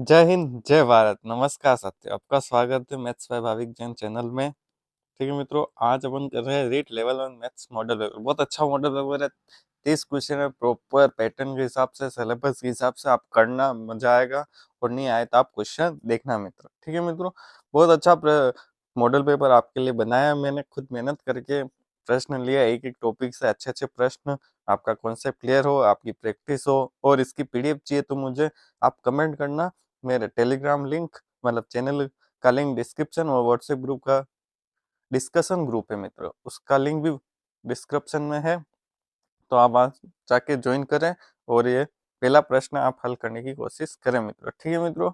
जय हिंद जय भारत। नमस्कार साथियों, आपका स्वागत है maths by Bhavik Jain channel में। ठीक है मित्रों, आज अपन कर रहे हैं REET level 1 maths model paper. बहुत अच्छा मॉडल पेपर है। 30 क्वेश्चन है, प्रॉपर पैटर्न के हिसाब से, सिलेबस के हिसाब से आप करना, मजा आएगा। और नहीं आए तो आप क्वेश्चन देखना मित्रों। ठीक है मित्रों, बहुत अच्छा मॉडल पेपर आपके लिए बनाया मैंने, खुद मेहनत करके प्रश्न लिया। एक एक टॉपिक से अच्छे अच्छे प्रश्न, आपका कॉन्सेप्ट क्लियर हो, आपकी प्रैक्टिस हो। और इसकी पीडीएफ चाहिए तो मुझे आप कमेंट करना। मेरे टेलीग्राम लिंक, मतलब चैनल का लिंक डिस्क्रिप्शन, और व्हाट्सएप ग्रुप का डिस्कशन ग्रुप है मित्रों, उसका लिंक भी डिस्क्रिप्शन में है। तो आप आज जाके ज्वाइन करें और ये पहला प्रश्न आप हल करने की कोशिश करें मित्रों। ठीक है मित्रों,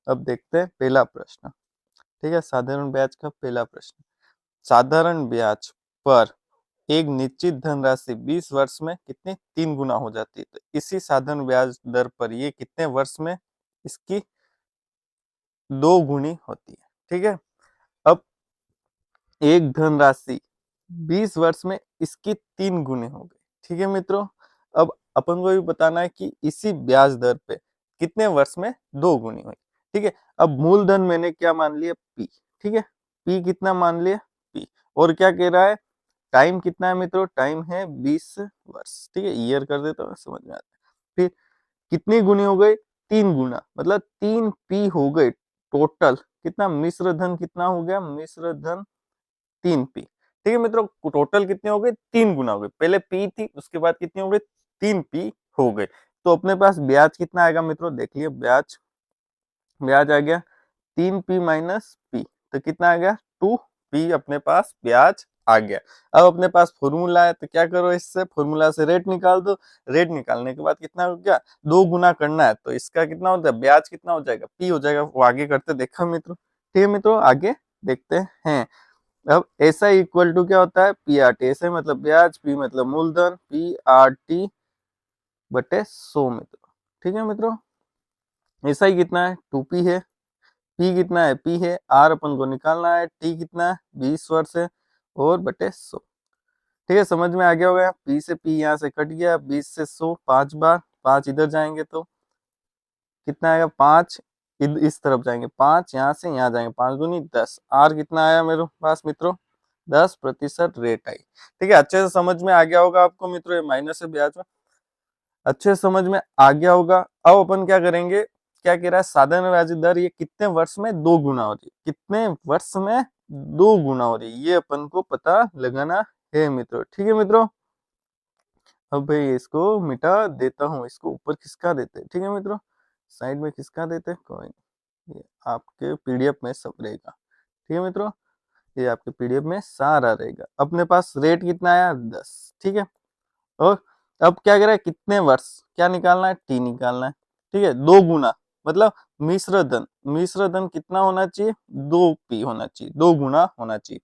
अब देखते हैं पहला प्रश्न। ठीक है, साधारण ब्याज का पहला प्रश्न। साधारण ब्याज पर एक निश्चित धनराशि 20 वर्ष में कितने 3 गुना हो जाती है। तो इसी साधारण ब्याज दर पर ये कितने वर्ष में इसकी 2 गुनी होती है। ठीक है, अब एक धनराशि 20 वर्ष में इसकी 3 गुने हो गई। ठीक है मित्रों, अब अपन को भी बताना है कि इसी ब्याज दर पे कितने वर्ष में 2 गुनी हुई। ठीक है, अब मूलधन मैंने क्या मान लिया, पी। ठीक है, पी कितना मान लिया, पी। और क्या कह रहा है, टाइम कितना है मित्रों, टाइम है 20 वर्ष। ठीक है, ईयर कर देता हूँ, समझ में आता है। फिर कितनी गुनी हो गई, 3 गुना, मतलब 3 पी हो गए टोटल। कितना मिश्र धन कितना हो गया, मिश्र धन 3 पी। ठीक है मित्रों, टोटल कितने हो गए, 3 गुना हो गए। पहले पी थी, उसके बाद कितनी हो गई, 3 पी हो गए। तो अपने पास ब्याज कितना आएगा मित्रों, देख लिया, ब्याज ब्याज आ गया 3 पी माइनस पी, तो कितना आ गया 2 पी अपने पास ब्याज आ गया। अब अपने पास फॉर्मूला है, तो क्या करो, इससे फॉर्मूला से रेट निकाल दो। रेट निकालने के बाद कितना हो गया, 2 गुना करना है, तो इसका कितना होता है, ब्याज कितना हो जाएगा, पी हो जाएगा। वो आगे करते देखा मित्रों। ठीक है मित्रों, आगे देखते हैं। अब ऐसा इक्वल टू क्या होता है, पी आर टी। ऐसे मतलब ब्याज, पी मतलब मूलधन, पी आर टी बटे 100 मित्रों। ठीक है मित्रों, ऐसा ही कितना है, 2 पी है, पी कितना है, पी है, आर अपन को निकालना है, टी कितना है 20 वर्ष है, और बटे 100। ठीक है, समझ में आ गया होगा। पी से पी यहाँ से कट गया, 20 से 100 5 बार, 5 इधर जाएंगे तो कितना आएगा, 5 इस तरफ जाएंगे, 5 यहाँ से यहाँ जाएंगे, 5 दूनी 10। आर कितना आया मेरे पास मित्रों, 10% रेट आई। ठीक है, अच्छे से समझ में आ गया होगा आपको मित्रों, ये माइनस है ब्याज में, अच्छे से समझ में आ गया होगा। अब अपन क्या करेंगे, क्या कह रहा है, साधारण ब्याज दर ये कितने वर्ष में 2 गुना हो रही है, कितने वर्ष में 2 गुना हो रही है, ये अपन को पता लगाना है मित्रों। ठीक है मित्रों, अब भाई इसको मिटा देता हूँ, इसको ऊपर खिसका देते हैं। ठीक है मित्रों, साइड में खिसका देते हैं, कोई नहीं, ये आपके पीडीएफ में सब रहेगा। ठीक है मित्रों, ये आपके पीडीएफ में सारा रहेगा। अपने पास रेट कितना आया, 10। ठीक है, और अब क्या करें, कितने वर्ष, क्या निकालना है, टी निकालना है। ठीक है, 2 गुना, मतलब मिश्र धन कितना होना चाहिए, 2 पी होना चाहिए, 2 गुना होना चाहिए।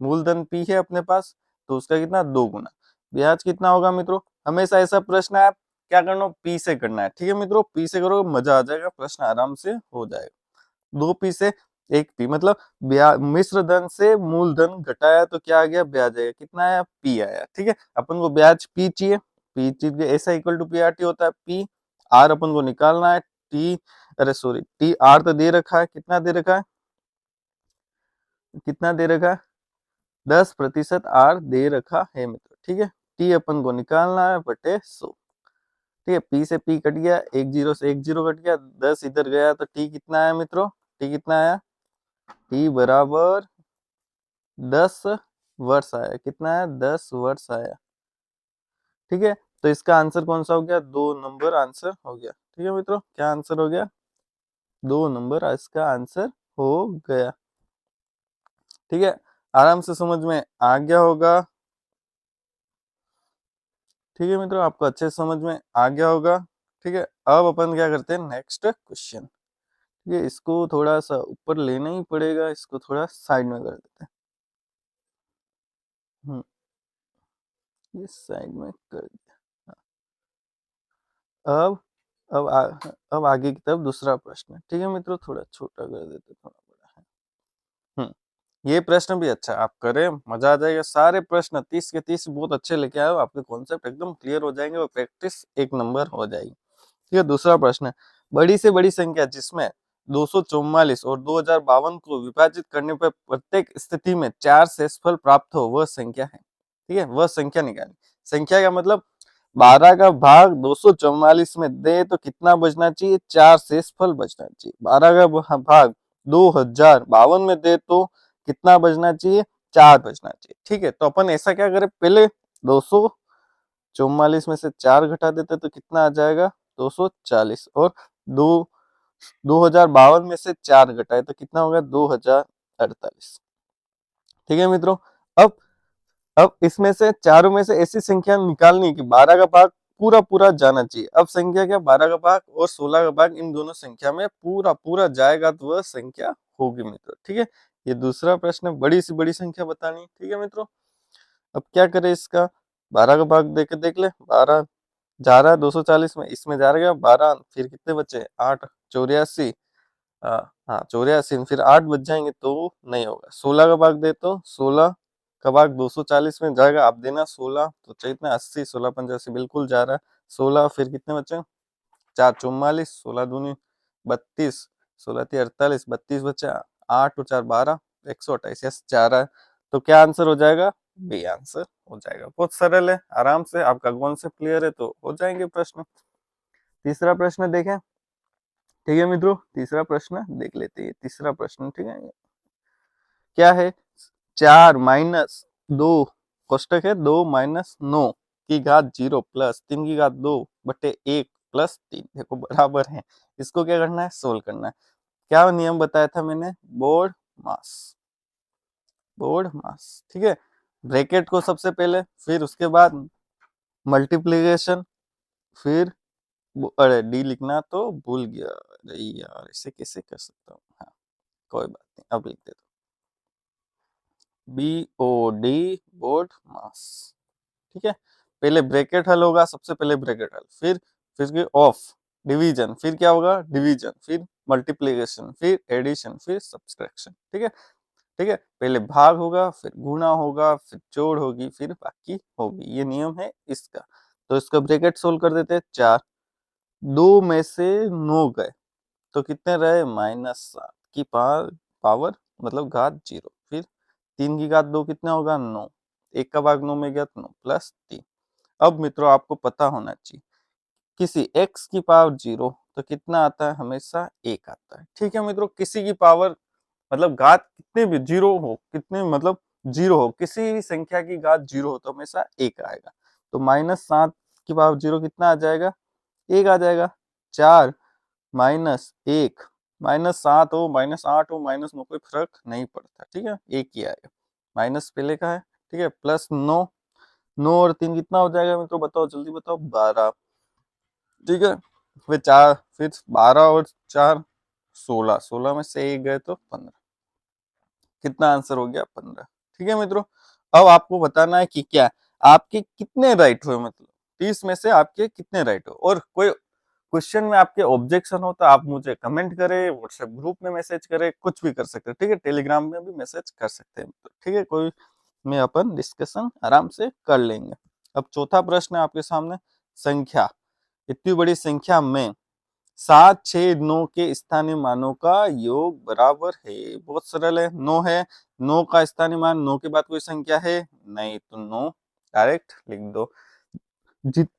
मूलधन पी है अपने पास, तो उसका कितना, 2 गुना। ब्याज कितना होगा मित्रों, हमेशा ऐसा प्रश्न है, आप क्या करना, पी से करना है। ठीक है मित्रों, पी से करोगे मजा आ जाएगा, प्रश्न आराम से हो जाएगा। 2 पी से 1 पी, मतलब मिश्र धन से मूलधन घटाया तो क्या आ गया, ब्याज आया, कितना आया, पी आया। ठीक है, अपन को ब्याज पी चाहिए, पी चीज ऐसा equal to P R T होता है। पी आर अपन को निकालना है, टी, अरे सॉरी, टी आर तो दे रखा है, कितना दे रखा है, कितना दे रखा है, 10% आर दे रखा है मित्र। ठीक है, टी अपन को निकालना है बटे 100। ठीक है, पी से पी कट गया, एक जीरो से एक जीरो कट गया, 10 इधर गया, तो टी कितना आया मित्रों, टी कितना आया, टी बराबर 10 वर्ष आया। कितना आया, 10 वर्ष आया। ठीक है, तो इसका आंसर कौन सा हो गया, 2 नंबर आंसर हो गया। ठीक है मित्रों, क्या आंसर हो गया, 2 नंबर इसका आंसर हो गया। ठीक है, आराम से समझ में आ गया होगा। ठीक है मित्रों, आपको अच्छे से समझ में आ गया होगा। ठीक है, अब अपन क्या करते हैं, नेक्स्ट क्वेश्चन। ठीक है, इसको थोड़ा सा ऊपर लेना ही पड़ेगा, इसको थोड़ा साइड में कर देते हैं। ये साइड में कर दिया। अब अब आ, अब आगे की तरफ दूसरा प्रश्न। ठीक है मित्रों, थोड़ा छोटा कर देते, थोड़ा बड़ा है। ये प्रश्न भी अच्छा, आप करें मजा आ जाएगा। सारे प्रश्न 30 के 30 बहुत अच्छे लेके आए हो, आपके कॉन्सेप्ट एकदम क्लियर हो जाएंगे और प्रैक्टिस 1 नंबर हो जाएगी। ठीक है, दूसरा प्रश्न है, बड़ी से बड़ी संख्या जिसमें 244 और 2052 को विभाजित करने पर प्रत्येक स्थिति में 4 शेषफल प्राप्त हो वह संख्या है। ठीक है, वह संख्या निकालनी। संख्या का मतलब 12 का भाग 244 में दे तो कितना बचना चाहिए? 4 शेषफल बचना चाहिए। 12 का भाग 2052 में दे तो कितना बचना चाहिए? 4 बचना चाहिए। ठीक है, तो अपन ऐसा क्या करें, पहले 244 में से 4 घटा देते तो कितना आ जाएगा? 240। और दो 2052 में से 4 घटाए तो कितना होगा? 2048। ठीक है मित्रों, अब इसमें से चारों में से ऐसी संख्या निकालनी कि 12 का भाग पूरा पूरा जाना चाहिए। अब संख्या क्या? 12 का भाग और 16 का भाग, इन दोनों संख्या में पूरा पूरा जाएगा तो वह संख्या होगी मित्रों। ठीक है, ये दूसरा प्रश्न, बड़ी सी बड़ी संख्या बतानी। ठीक है मित्रों, अब क्या करें इसका? 12 का भाग देके देख ले। 12 जा रहा है 240 में, इसमें जा रहा है 12, फिर कितने बचे? 8, 84। हाँ 84, फिर 8 बच जाएंगे तो नहीं होगा। 16 का भाग दे तो 16 का भाग 240 में जाएगा। आप देना 16 तो कितना? 80, 16 85 बिल्कुल जा रहा है। 16 फिर कितने बचे? 4 44, 16 दूनी 32, 16 ती 48, 32 बचे। 8 और 4 12, 128 यस जा रहा है। तो क्या आंसर हो जाएगा? बी आंसर हो जाएगा। बहुत सरल है, आराम से आपका कॉन्सेप्ट क्लियर है तो हो जाएंगे प्रश्न। तीसरा प्रश्न देखें। ठीक है मित्रों, तीसरा प्रश्न देख लेते हैं। तीसरा प्रश्न ठीक है, क्या है? 4 माइनस 2 कोष्टक है 2 माइनस 9 की घात 0 प्लस 3 की घात 2 बटे 1 प्लस 3 देखो बराबर है। इसको क्या करना है? सोल्व करना है। क्या नियम बताया था मैंने? बोर्ड मास, बोर्ड मास। ठीक है, ब्रैकेट को सबसे पहले, फिर उसके बाद मल्टीप्लीकेशन, फिर अरे डी लिखना तो भूल गया। अरे यार ऐसे कैसे कर सकता हूँ? हाँ कोई बात नहीं, अब लिख देता हूँ। BOD बोर्ड मास। ठीक है, पहले ब्रैकेट हल होगा, सबसे पहले ब्रैकेट हल, फिर ऑफ डिवीजन, फिर क्या होगा? डिवीजन, फिर मल्टीप्लीकेशन, फिर एडिशन, फिर सब्सट्रैक्शन। ठीक है, ठीक है, पहले भाग होगा, फिर गुणा होगा, फिर जोड़ होगी, फिर बाकी होगी। ये नियम है इसका। तो इसका ब्रैकेट सोल्व कर देते हैं। 4 2 में से 9 गए तो कितने रहे? -7 की पावर मतलब घात 0, फिर 3 की घात 2 कितना होगा? 9, 1 का भाग 9 में गया तो 9 प्लस 3। अब मित्रों आपको पता होना चाहिए किसी x की पावर 0 तो कितना आता है? हमेशा 1 आता है। ठीक है मित्रों, किसी की पावर मतलब घात कितने भी 0 हो, कितने मतलब 0 हो, किसी भी संख्या की घात 0 हो तो हमेशा 1 आएगा। तो -7 की पावर 0 कितना आ जाएगा? 1 आ जाएगा। 4 माइनस 1, -7 हो, -8 हो, -9 कोई फर्क नहीं पड़ता। ठीक है, 1 ही आएगा। माइनस पहले का है। ठीक है, प्लस 9, 9 और 3 कितना हो जाएगा मित्रों? बताओ जल्दी बताओ। 12। ठीक है, फिर 12 और 4 16, 16 में से 1 गए तो 15। कितना आंसर हो गया? 15। ठीक है मित्रों, अब आपको बताना है कि क्या आपके कितने राइट हुए, मतलब 30 में से आपके कितने राइट हो। और कोई क्वेश्चन में आपके ऑब्जेक्शन हो तो आप मुझे कमेंट करें, व्हाट्सएप ग्रुप में मैसेज करें, कुछ भी कर सकते हैं। ठीक है, टेलीग्राम में भी मैसेज कर सकते हैं। तो ठीक है, कोई में अपन डिस्कशन आराम से कर लेंगे। अब चौथा प्रश्न है आपके सामने। संख्या, इतनी बड़ी संख्या में 7 6 9 के स्थानीय मानों का योग बराबर है। बहुत सरल है, 9 है, 9 का स्थानीय मान 9 के बाद कोई संख्या है? नहीं, तो 9 डायरेक्ट लिख दो।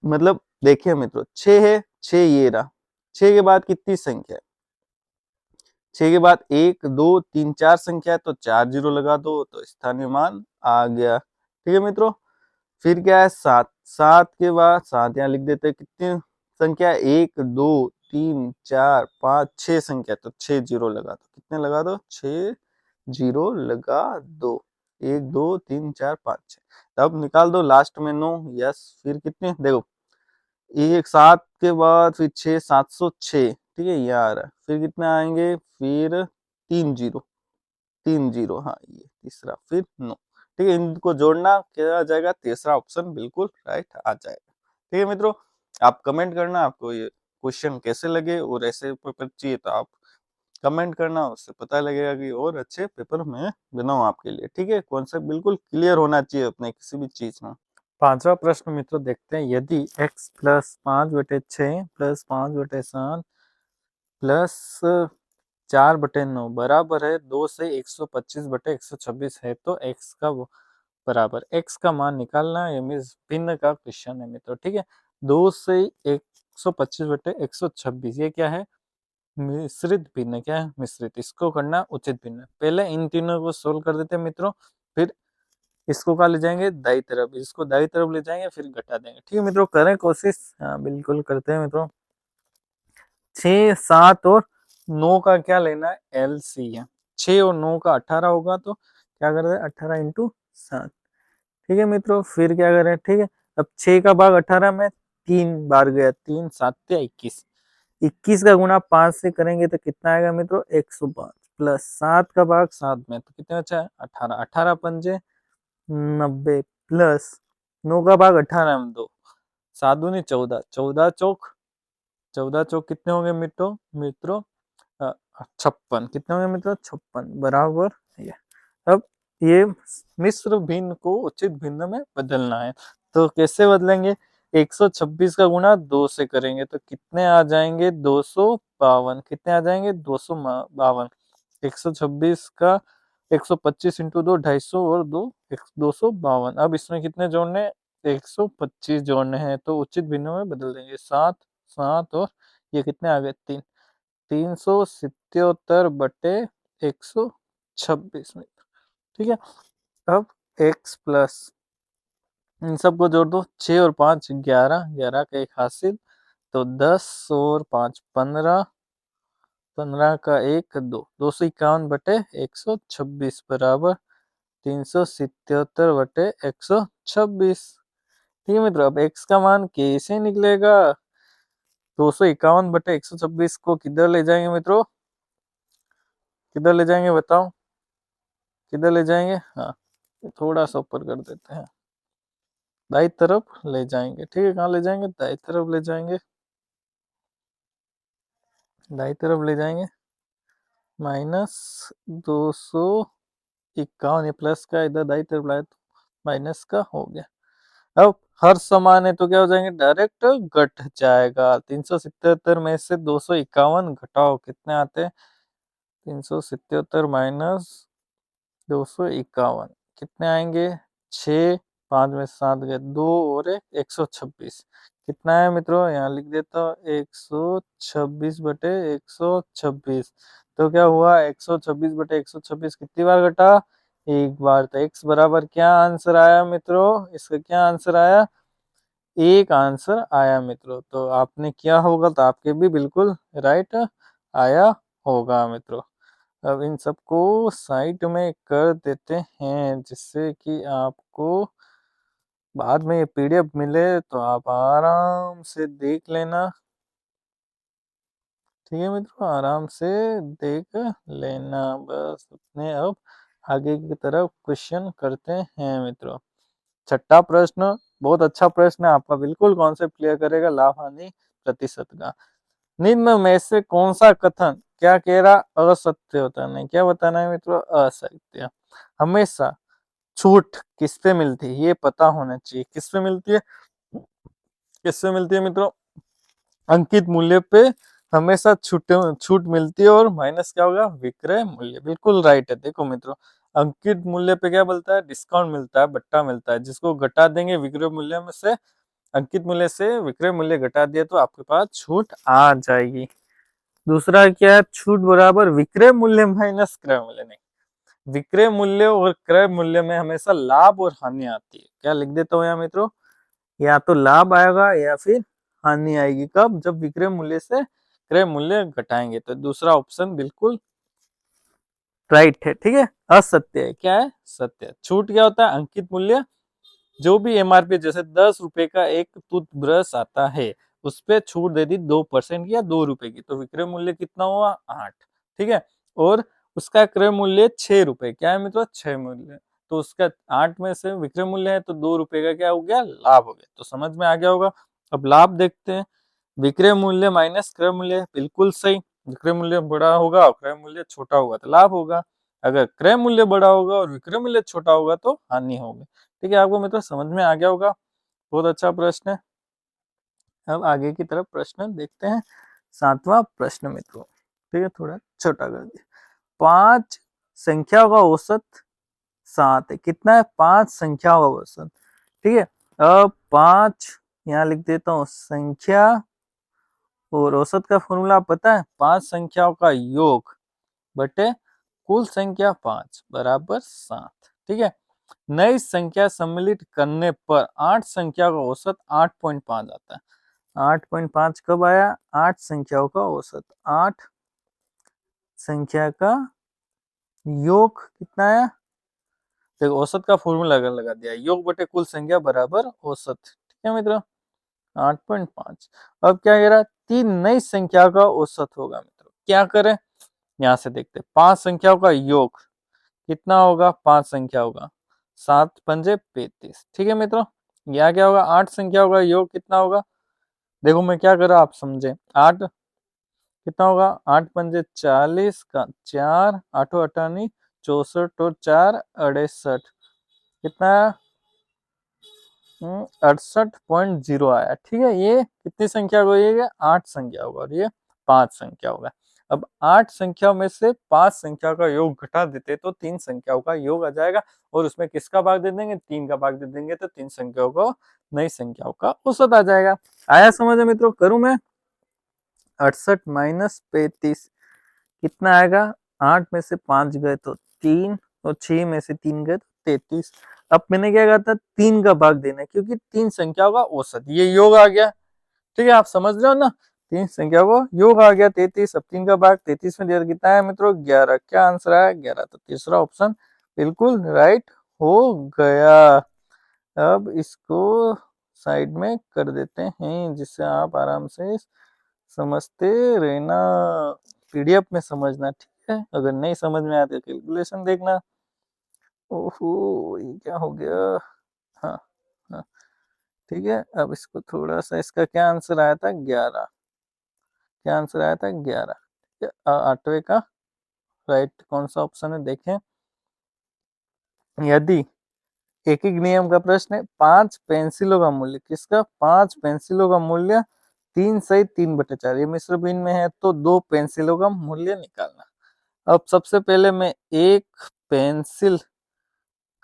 मतलब देखिए मित्रों, 6 है, 6 ये रहा, 6 के बाद कितनी संख्या है? 6 के बाद 1 2 3 4 संख्या है तो 4 जीरो लगा दो तो स्थानीय मान आ गया। ठीक है मित्रों, फिर क्या है? 7, 7 के बाद 7 यहाँ लिख देते हैं। कितनी संख्या? 1 2 3 4 5 6 संख्या, तो 6 जीरो लगा दो। कितने लगा दो? 6 जीरो लगा दो। 1 2 3 4 5 6। तब निकाल दो लास्ट में 9। यस, फिर कितने देखो, एक 7 के बाद फिर 6 706। ठीक है, ये आ रहा है। फिर कितने आएंगे? फिर 3 जीरो, 3 जीरो, हाँ ये तीसरा, फिर 9। ठीक है, इनको जोड़ना क्या आ जाएगा? तीसरा ऑप्शन बिल्कुल राइट आ जाएगा। ठीक है मित्रों, आप कमेंट करना आपको ये क्वेश्चन कैसे लगे, और ऐसे पेपर चाहिए तो आप कमेंट करना, उससे पता लगेगा कि और अच्छे पेपर में बनाऊं आपके लिए। ठीक है, कॉन्सेप्ट बिल्कुल क्लियर होना चाहिए अपने किसी भी चीज में। पांचवा प्रश्न मित्रों देखते हैं। यदि x प्लस 5/6 प्लस 5/7 प्लस 4/9 बराबर है 2 से 125/126 है, तो x का वो बराबर x का मान निकालना है, मीन्स भिन्न का क्वेश्चन है मित्रों। ठीक है, 2 से 125/126 ये क्या है, मिश्रित भिन्न। क्या है, मिश्रित, इसको करना उचित भिन्न। पहले इन तीनों को सोल्व कर देते हैं मित्रों, फिर इसको क्या ले जाएंगे दाई तरफ, इसको दाई तरफ ले जाएंगे, फिर घटा देंगे। ठीक है मित्रों, करें कोशिश। हाँ बिल्कुल करते हैं मित्रों। 6, 7 और 9 का क्या लेना है, एलसीएम। 6 और 9 का 18 होगा, तो क्या करते हैं 18 इंटू 7। ठीक है मित्रों, फिर क्या करें, ठीक है, अब 6 का भाग 18 में 3 बार गया, 3 7 21। 21 का गुणा 5 से करेंगे तो कितना आएगा मित्रों, 105, प्लस 7 का भाग 7 में, तो कितना अच्छा है 18, 18 पंजे 90, प्लस 9 का भाग 18 में 2, 7 दूनी 14, 14 चौक 14 चौक कितने होंगे मित्रों, मित्रों 56, कितने होंगे मित्रों 56 बराबर ये। अब ये मिश्र भिन्न को उचित भिन्न में बदलना है, तो कैसे बदलेंगे, 126 का गुणा 2 से करेंगे तो कितने आ जाएंगे 252, कितने आ जाएंगे 252। 126 का 125 इंटू 2 250 और 2 252। अब इसमें कितने जोड़ने, 125 जोड़ने हैं, तो उचित भिन्न में बदल देंगे, 7 7 और ये कितने आ गए 3, 377/126 में। ठीक है, अब x प्लस इन सबको जोड़ दो, 6 और 5 11, 11 का एक हासिल, तो 10 और 5 15, 15 का एक 2, 251/126 बराबर 377/126। ठीक है मित्रों, अब x का मान कैसे निकलेगा, 251/126 को किधर ले जाएंगे मित्रों, किधर ले जाएंगे बताओ, किधर ले जाएंगे, हाँ थोड़ा सा ऊपर कर देते हैं, दाई तरफ ले जाएंगे। ठीक है, कहाँ ले जाएंगे, दाई तरफ ले जाएंगे, दाई तरफ ले जाएंगे, -251, ये प्लस का इधर दाई तरफ लाए तो माइनस का हो गया। अब हर समान है तो क्या हो जाएंगे, डायरेक्ट घट जाएगा। 377 में से 251 घटाओ, कितने आते हैं 377 माइनस 251, कितने आएंगे 6, 5 में 7 गए 2 और 126, कितना है मित्रों, यहाँ लिख देता हूँ 126/126। तो क्या हुआ 126/126 कितनी बार घटा, एक बार। तो x बराबर क्या आंसर आया मित्रों, इसका क्या आंसर आया, एक आंसर आया मित्रों। तो आपने किया होगा तो आपके भी बिल्कुल राइट आया होगा मित्रों। अब इन सबको साइड में कर देते हैं, जिससे कि आपको बाद में ये पीडीएफ मिले तो आप आराम से देख लेना। ठीक है मित्रों, आराम से देख लेना। बस अपने अब आगे की तरफ क्वेश्चन करते हैं मित्रों। छठा प्रश्न बहुत अच्छा प्रश्न है, आपका बिल्कुल कॉन्सेप्ट क्लियर करेगा, लाभ हानि प्रतिशत का। निम्न में से कौन सा कथन क्या कह रहा असत्य होता है, नहीं क्या बताना है मित्रों, असत्य। हमेशा छूट किस पे मिलती है ये पता होना चाहिए, किस पे मिलती है, किससे मिलती है मित्रों, अंकित मूल्य पे हमेशा छूट मिलती है, और माइनस क्या होगा, विक्रय मूल्य। बिल्कुल राइट है। देखो मित्रों, अंकित मूल्य पे क्या मिलता है, डिस्काउंट मिलता है, बट्टा मिलता है, जिसको घटा देंगे विक्रय मूल्य में से, अंकित मूल्य से विक्रय मूल्य घटा दिया तो आपके पास छूट आ जाएगी। दूसरा क्या है, छूट बराबर विक्रय मूल्य माइनस क्रय मूल्य, नहीं, विक्रय मूल्य और क्रय मूल्य में हमेशा लाभ और हानि आती है। क्या लिख देता हूँ यहाँ मित्रों, या तो लाभ आएगा या फिर हानि आएगी, कब, जब विक्रय मूल्य से क्रय मूल्य घटाएंगे। तो दूसरा ऑप्शन बिल्कुल राइट है। ठीक है, असत्य है, क्या है, सत्य। छूट क्या होता है, अंकित मूल्य, जो भी एमआरपी, जैसे 10 रुपए का एक टूथब्रश आता है, उस पे छूट दे दी 2% या 2 रुपए की, तो विक्रय मूल्य कितना हुआ 8। ठीक है, और उसका क्रय मूल्य 6 रुपए, क्या है मित्रों 6 मूल्य, तो उसका 8 में से विक्रय मूल्य है तो 2 रुपए का क्या हो गया, लाभ हो गया। तो समझ में आ गया होगा। अब लाभ देखते हैं, विक्रय मूल्य माइनस क्रय मूल्य, बिल्कुल सही। विक्रय मूल्य बड़ा होगा और क्रय मूल्य छोटा होगा तो लाभ होगा, अगर क्रय मूल्य बड़ा होगा और विक्रय मूल्य छोटा होगा तो हानि होगी। ठीक है, आपको मित्रों समझ में आ गया होगा, बहुत अच्छा प्रश्न है। अब आगे की तरफ प्रश्न देखते हैं। 7वां प्रश्न मित्रों, ठीक है, थोड़ा छोटा कर दिया। 5 संख्याओं का औसत 7 है। कितना है? 5 संख्याओं का औसत। ठीक है, अब 5 यहाँ लिख देता हूँ संख्या, और औसत का फॉर्मूला पता है? 5 संख्याओं का योग बटे कुल संख्या 5 बराबर 7। ठीक है, नई संख्या सम्मिलित करने पर 8 संख्या का औसत 8.5 आता है। 8.5 कब आया? 8 संख्याओं का औसत। 8 संख्या का योग कितना आया? देखो, औसत का फॉर्मूला अगर लगा दिया, योग बटे कुल संख्या बराबर औसत। ठीक है मित्रों, 8.5। अब क्या कह रहा है? 3 नई संख्या का औसत होगा मित्रों। क्या करें? यहां से देखते हैं। 5 संख्याओं का योग कितना होगा? 5 संख्या होगा, 7 पंजे 35। ठीक है मित्रों, यहाँ क्या होगा? 8 संख्याओं का योग कितना होगा? देखो मैं क्या कर रहा, आप समझे। 8 कितना होगा? 8 पंजे 40 का 4, 8 अठानी 64 और 4 68। कितना? 68.0 आया। ठीक है, ये कितनी संख्या होगा? ये 8 संख्या होगा, और ये 5 संख्या होगा। अब 8 संख्याओं में से 5 संख्या का योग घटा देते तो 3 संख्याओं का योग आ जाएगा, और उसमें किसका भाग दे देंगे? 3 का भाग दे देंगे, तो 3 संख्याओं को नई संख्याओं का औसत आ जाएगा। आया समझ में मित्रों? करूं मैं? 68 माइनस 35 कितना आएगा? 8 में से 5 गए तो 3, और 6 में से 3 गए तो 33। अब मैंने क्या कहा था? 3 का भाग देना है, क्योंकि 3 संख्याओं का औसत, ये योग आ गया। ठीक है, आप समझ रहे हो ना? 3 संख्या को योग आ गया 33। अब 3 का भाग 33 में दिया कितना है मित्रों? 11। क्या आंसर आया? 11। तो तीसरा ऑप्शन बिल्कुल राइट हो गया। अब इसको साइड में कर देते हैं, जिससे आप आराम से समझते रहना। पीडीएफ में समझना, ठीक है? अगर नहीं समझ में आते कैलकुलेशन देखना। ओहो, ये क्या हो गया? हाँ, हाँ, ठीक है। अब इसको थोड़ा सा, इसका क्या आंसर आया था? 11। क्या आंसर आया था? 11। ठीक है, 8वें का राइट कौन सा ऑप्शन है देखें। यदि एक एक नियम का प्रश्न है, 5 पेंसिलों का मूल्य, किसका? 5 पेंसिलों का मूल्य 3 सही 3/4, ये मिश्र भिन्न में है, तो 2 पेंसिलों का मूल्य निकालना। अब सबसे पहले मैं एक पेंसिल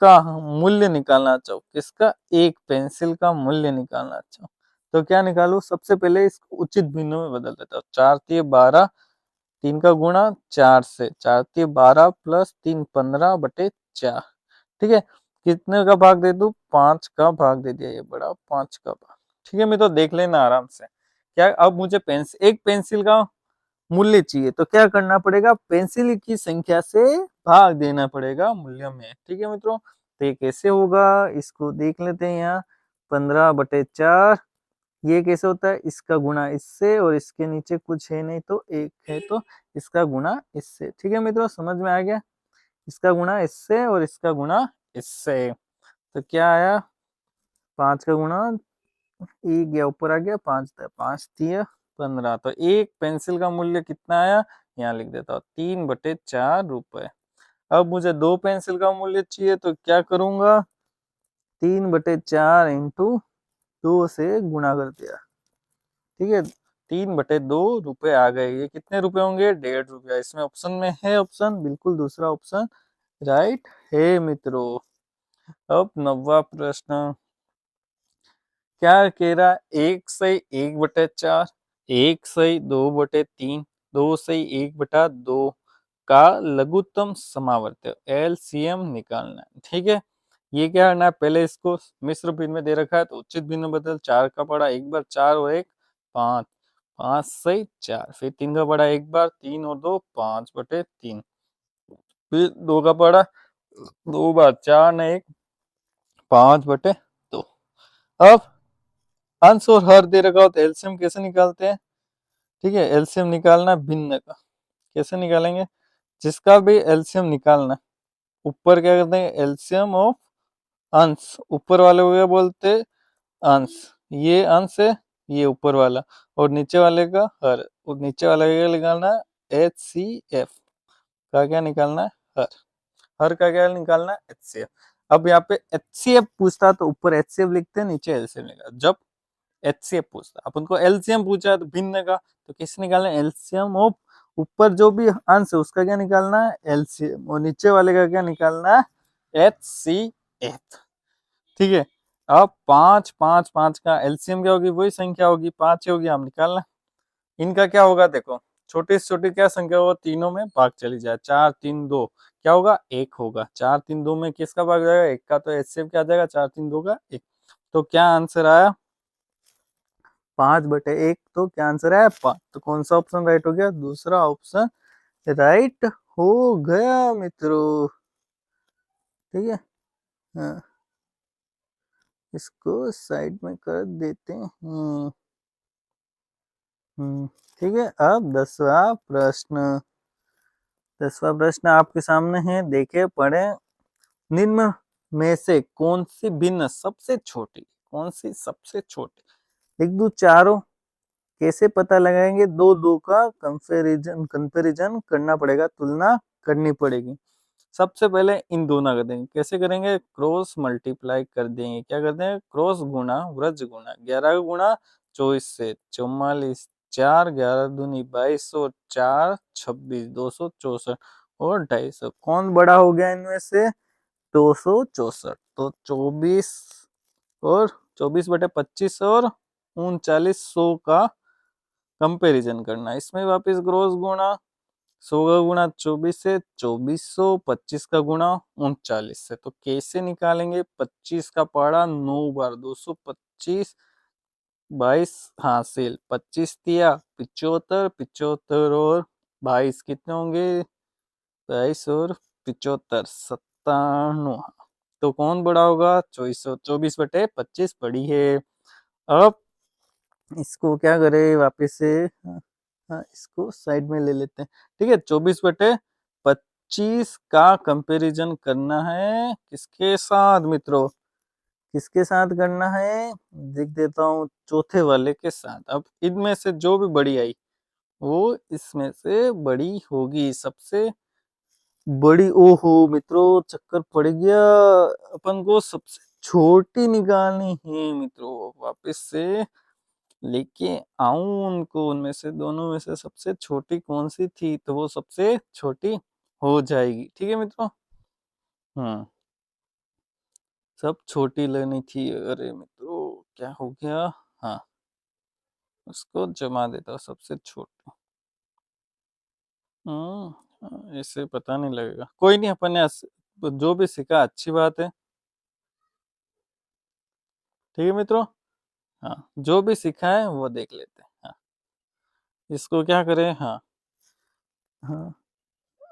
का मूल्य निकालना चाहूँ। किसका? एक पेंसिल का मूल्य निकालना चाहूँ, तो क्या निकालू? सबसे पहले इसको उचित भिन्नों में बदल देता हूँ। 4 तिये 12, 3 का गुणा 4 से, 4 तिये 12 प्लस 3 15/4। ठीक है, कितने का भाग दे दू? 5 का भाग दे दिया, ये बड़ा 5 का भाग। ठीक है, मैं तो देख लेना आराम से। क्या अब मुझे एक पेंसिल का मूल्य चाहिए, तो क्या करना पड़ेगा? पेंसिल की संख्या से भाग देना पड़ेगा मूल्य में। ठीक है मित्रों, तो ये कैसे होगा इसको देख लेते हैं। यहाँ 15/4, ये कैसे होता है? इसका गुणा इससे, और इसके नीचे कुछ है नहीं तो एक है, तो इसका गुणा इससे। ठीक है मित्रों, समझ में आ गया? इसका गुणा इससे और इसका गुणा इससे, तो क्या आया? 5 का गुणा, ये गया ऊपर आ गया, 5 था, 5 तिया 15। तो एक पेंसिल का मूल्य कितना आया? यहाँ लिख देता हूँ, 3/4 रुपए। अब मुझे 2 पेंसिल का मूल्य चाहिए, तो क्या करूंगा? 3/4 इंटू 2 से गुणा कर दिया। ठीक है, 3/2 रुपए आ गए। ये कितने रुपए होंगे? 1.5 रुपया। इसमें ऑप्शन में है, ऑप्शन बिल्कुल दूसरा ऑप्शन राइट है मित्रों। अब 9वां प्रश्न क्या कह रहा है? 1 सही 1/4, 1 सही 2/3, 2 सही 1/2 का लघुत्तम समावर्त एलसीएम निकालना है। ठीक है, ये क्या करना है? पहले इसको मिश्र भिन्न में दे रखा है, तो उचित भिन्न बदल। 4 का पड़ा एक बार, 4 और 1 5, 5 सही 4, फिर 3 का पड़ा एक बार, 3 और 2 5/3, फिर 2 का पड़ा 2 बार, 4 ने 1 5/2। अब अंश और हर दे रखा हो, तो एलसीएम कैसे निकालते हैं? ठीक है, एलसीएम निकालना भिन्न का। कैसे निकालेंगे? जिसका भी एलसीएम निकालना, ऊपर क्या करते हैं? एलसीएम ऑफ अंश, ऊपर वाले को क्या बोलते हैं? अंश। ये अंश है, ये ऊपर वाला, और नीचे वाले का हर। और नीचे वाले का क्या निकालना है? HCF का क्या निकालना है? हर। हर का क्या निकालना है? HCF। अब यहाँ पे HCF पूछता तो ऊपर HCF लिखते हैं, नीचे एलसीएम लिखा। जब HCF पूछता, अपन को LCM पूछा तो भिन्न का, तो कैसे निकालना है LCM ऑफ ऊपर जो भी अंश है उसका क्या निकालना है LCM, और नीचे वाले का क्या निकालना है HCF। ठीक है, अब 5 5 5 का एलसीएम क्या होगी, वही संख्या होगी 5 होगी, हम निकालना। इनका क्या होगा देखो, छोटी से छोटी क्या संख्या होगा, तीनों में भाग चली जाए, 4 3 2 क्या होगा 1 होगा, 4 3 2 में किसका भाग जाएगा 1 का, तो एचसीएफ क्या आ जाएगा 4 3 2 का 1। तो क्या आंसर आया 5/1, तो क्या आंसर आया 5, तो कौन सा ऑप्शन राइट हो गया, दूसरा ऑप्शन राइट हो गया मित्रों। ठीक है, हाँ, इसको साइड में कर देते हैं। ठीक है, अब 10वां प्रश्न आपके सामने है, देखे पढ़े। निम्न में से कौन सी भिन्न सबसे छोटी, कौन सी सबसे छोटी, लिख दू चारों, कैसे पता लगाएंगे, दो दो का कंपेरिजन करना पड़ेगा, तुलना करनी पड़ेगी। सबसे पहले इन दोनों कर देंगे, कैसे करेंगे, क्रॉस मल्टीप्लाई कर देंगे, क्या कर देंगे क्रॉस गुणा व्रज गुणा, 11 गुणा 24 से 44, 4 11 दूनी 22 और 4 26, 264 और 250, कौन बड़ा हो गया इनमें से 264, तो 24 और 24/25 और 3900 का कंपैरिजन करना, इसमें वापस क्रॉस गुणा, 100 का गुणा 24 से 2400, 25 का गुणा 39 से, तो कैसे निकालेंगे, 25 का पहाड़ा 9 बार 225, 22 हासिल, 25 दिया 75, 75 और 22 कितने होंगे, 22 और 75 97, तो कौन बड़ा होगा 24/25 बड़ी है। अब इसको क्या करें वापस से, हाँ, इसको साइड में ले लेते हैं। ठीक है, 24/25 का कंपैरिजन करना है किसके साथ मित्रों, किसके साथ करना है, देख देता हूँ चौथे वाले के साथ। अब इनमें से जो भी बड़ी आई वो इसमें से बड़ी होगी, सबसे बड़ी, ओहो मित्रों चक्कर पड़ गया, अपन को सबसे छोटी निकालनी है मित्रों, वापस से लेके आऊं उनको, उनमें से दोनों में से सबसे छोटी कौन सी थी, तो वो सबसे छोटी हो जाएगी। ठीक है मित्रों, हम्म, सब छोटी लेनी थी, अरे मित्रों क्या हो गया, हाँ उसको जमा देता हूँ सबसे छोटी, ऐसे पता नहीं लगेगा, कोई नहीं, अपन ने जो भी सीखा अच्छी बात है। ठीक है मित्रों, हाँ जो भी सीखा है वो देख लेते हैं, हाँ इसको क्या करें, हाँ हाँ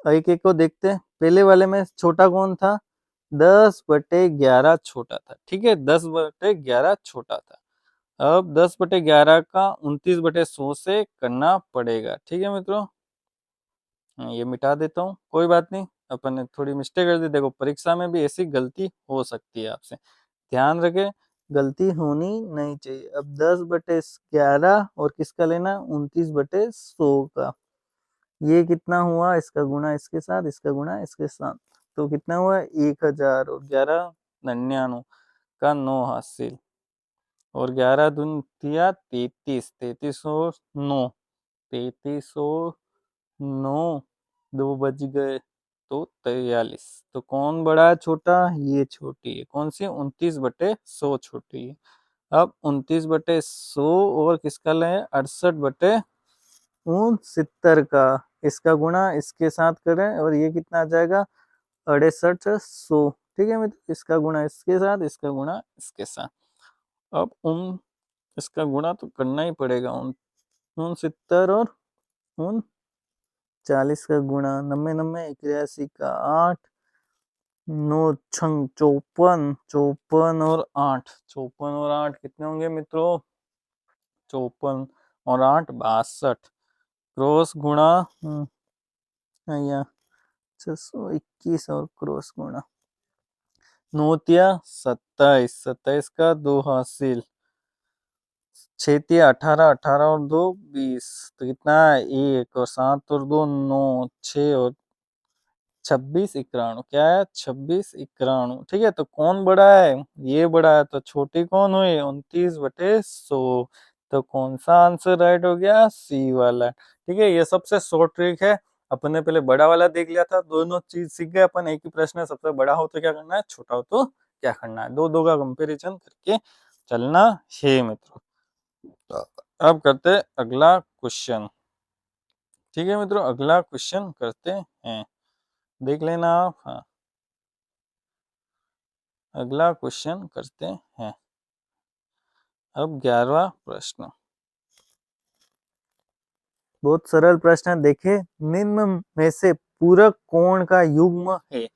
एक एक को देखते हैं। पहले वाले में छोटा कौन था, 10/11 छोटा था, ठीक है 10/11 छोटा था। अब 10/11 का 29/100 से करना पड़ेगा। ठीक है मित्रों, ये मिटा देता हूँ, कोई बात नहीं, अपन ने थोड़ी मिस्टेक कर दी, देखो परीक्षा में भी ऐसी गलती हो सकती है आपसे, ध्यान रखे गलती होनी नहीं चाहिए। अब 10/11 और किसका लेना 29/100 का, ये कितना हुआ, इसका गुणा इसके साथ, इसका गुणा इसके साथ, तो कितना हुआ 1000 और 11 99 का 9 हासिल, और 11 दूनी दिया 33, 33 और 9, 33 और 9, 2 बज गए तो 43, तो कौन बड़ा है छोटा, ये छोटी है, कौन सी 29/100 छोटी है। अब 29/100 और किसका लें 68/69 का, इसका गुणा इसके साथ करें और ये कितना आ जाएगा 6800। ठीक है मित्र, इसका गुणा इसके साथ, इसका गुणा इसके साथ, अब इसका गुणा तो करना ही पड़ेगा, 69 और 39 का गुणा, 90 90 81 का 8, 9 छंग 54, 54 और 8, 54 और 8 कितने होंगे मित्रों, 54 और 8 62, क्रॉस गुणा या 621 और क्रॉस गुणा 9 27, 27 का 2 हासिल, 6 18, 18 और 2 20, तो कितना है 1 और 7 और 2 9, 6 और 26 इक्याणु, क्या है 26 इक्याणु। ठीक है, तो कौन बड़ा है, ये बड़ा है, तो छोटी कौन हुई 29/100। तो कौन सा आंसर राइट हो गया, सी वाला। ठीक है, ये सबसे शॉर्ट ट्रिक है। अपन ने पहले बड़ा वाला देख लिया था, दोनों चीज सीख गए अपन। एक ही प्रश्न है, सबसे बड़ा हो तो क्या करना है, छोटा हो तो क्या करना है, दो दो का कंपेरिजन करके चलना है मित्रों। अब करते हैं अगला क्वेश्चन। ठीक है मित्रों, अगला क्वेश्चन करते हैं, देख लेना आप। हाँ, अगला क्वेश्चन करते हैं। अब 11वां प्रश्न, बहुत सरल प्रश्न है। देखे, निम्न में से पूरक कोण का युग्म है।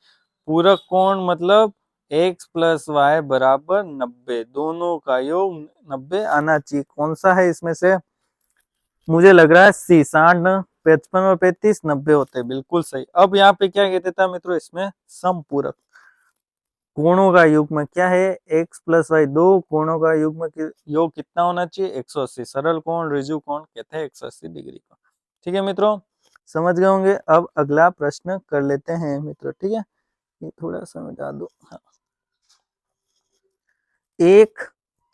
पूरक कोण मतलब x प्लस वाई बराबर 90, दोनों का योग 90 आना चाहिए। कौन सा है इसमें से, मुझे लग रहा है सी, 60, 55 और 35 90 होते हैं, बिल्कुल सही। अब यहाँ पे क्या कहते था मित्रों, इसमें समपूरक कोणों का युग्म क्या है, x प्लस वाई, दो कोणों का युग्म योग कितना होना चाहिए, 180। सरल कोण, ऋजु कोण कहते हैं 180 डिग्री को। ठीक है मित्रों, समझ गए होंगे। अब अगला प्रश्न कर लेते हैं मित्रों। ठीक है, ये थोड़ा सा मिटा दो। हाँ। एक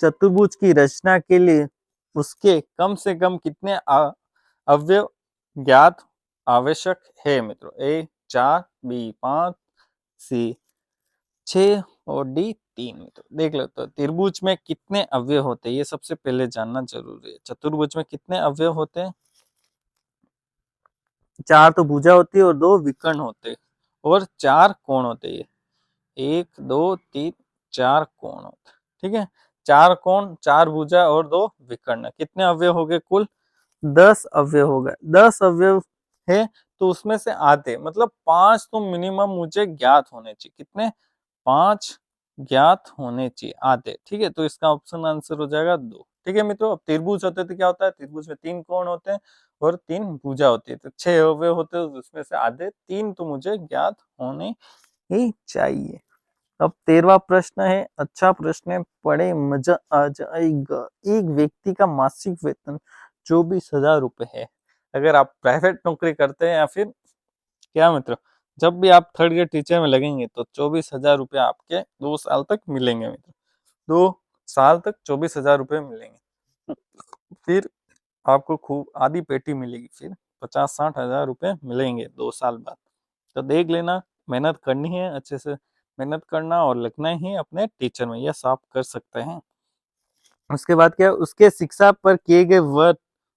चतुर्भुज की रचना के लिए उसके कम से कम कितने अवयव ज्ञात आवश्यक है मित्रों, ए 4, बी 5, सी 6 और डी 3। मित्रों देख लो, तो त्रिभुज में कितने अवयव होते हैं, ये सबसे पहले जानना जरूरी है। चतुर्भुज में कितने अवयव होते हैं, 4 तो भुजा होती है और 2 विकर्ण होते हैं, और 4 कोण होते हैं। 1 2 3 4 कोण होते हैं। ठीक है, 4 कोण, 4 भुजा और 2 विकर्ण। कितने अवयव हो गए कुल, 10 अवयव हो गए। 10 अवयव है तो उसमें से आधे मतलब 5 तो मिनिमम मुझे ज्ञात होने चाहिए। कितने, 5 ज्ञात होने चाहिए, आधे। ठीक है, तो इसका ऑप्शन आंसर हो जाएगा 2। ठीक है मित्रों, अब त्रिभुज होते तो क्या होता है, त्रिभुज में 3 कोण होते हैं और 3 भुजा होती है, तो 6 अवयव होते हैं, उसमें से आधे 3 तो मुझे ज्ञात होने ही चाहिए। अब 13वां प्रश्न है, अच्छा प्रश्न है, पढ़े मजा आ जाएगा। एक व्यक्ति का मासिक वेतन 24,000 रुपए है। अगर आप प्राइवेट नौकरी करते हैं या फिर क्या मित्रों, जब भी आप थर्ड ग्रेड टीचर में लगेंगे तो 24,000 रुपये आपके 2 साल तक मिलेंगे मित्रों। 2 साल तक 24,000 रुपये मिलेंगे। फिर आपको खूब आधी पेटी मिलेगी, फिर 50-60 हजार रुपये मिलेंगे 2 साल बाद। तो देख लेना, मेहनत करनी है, अच्छे से मेहनत करना और लगना ही अपने टीचर में, यह आप कर सकते हैं। उसके बाद क्या, उसके शिक्षा पर किए गए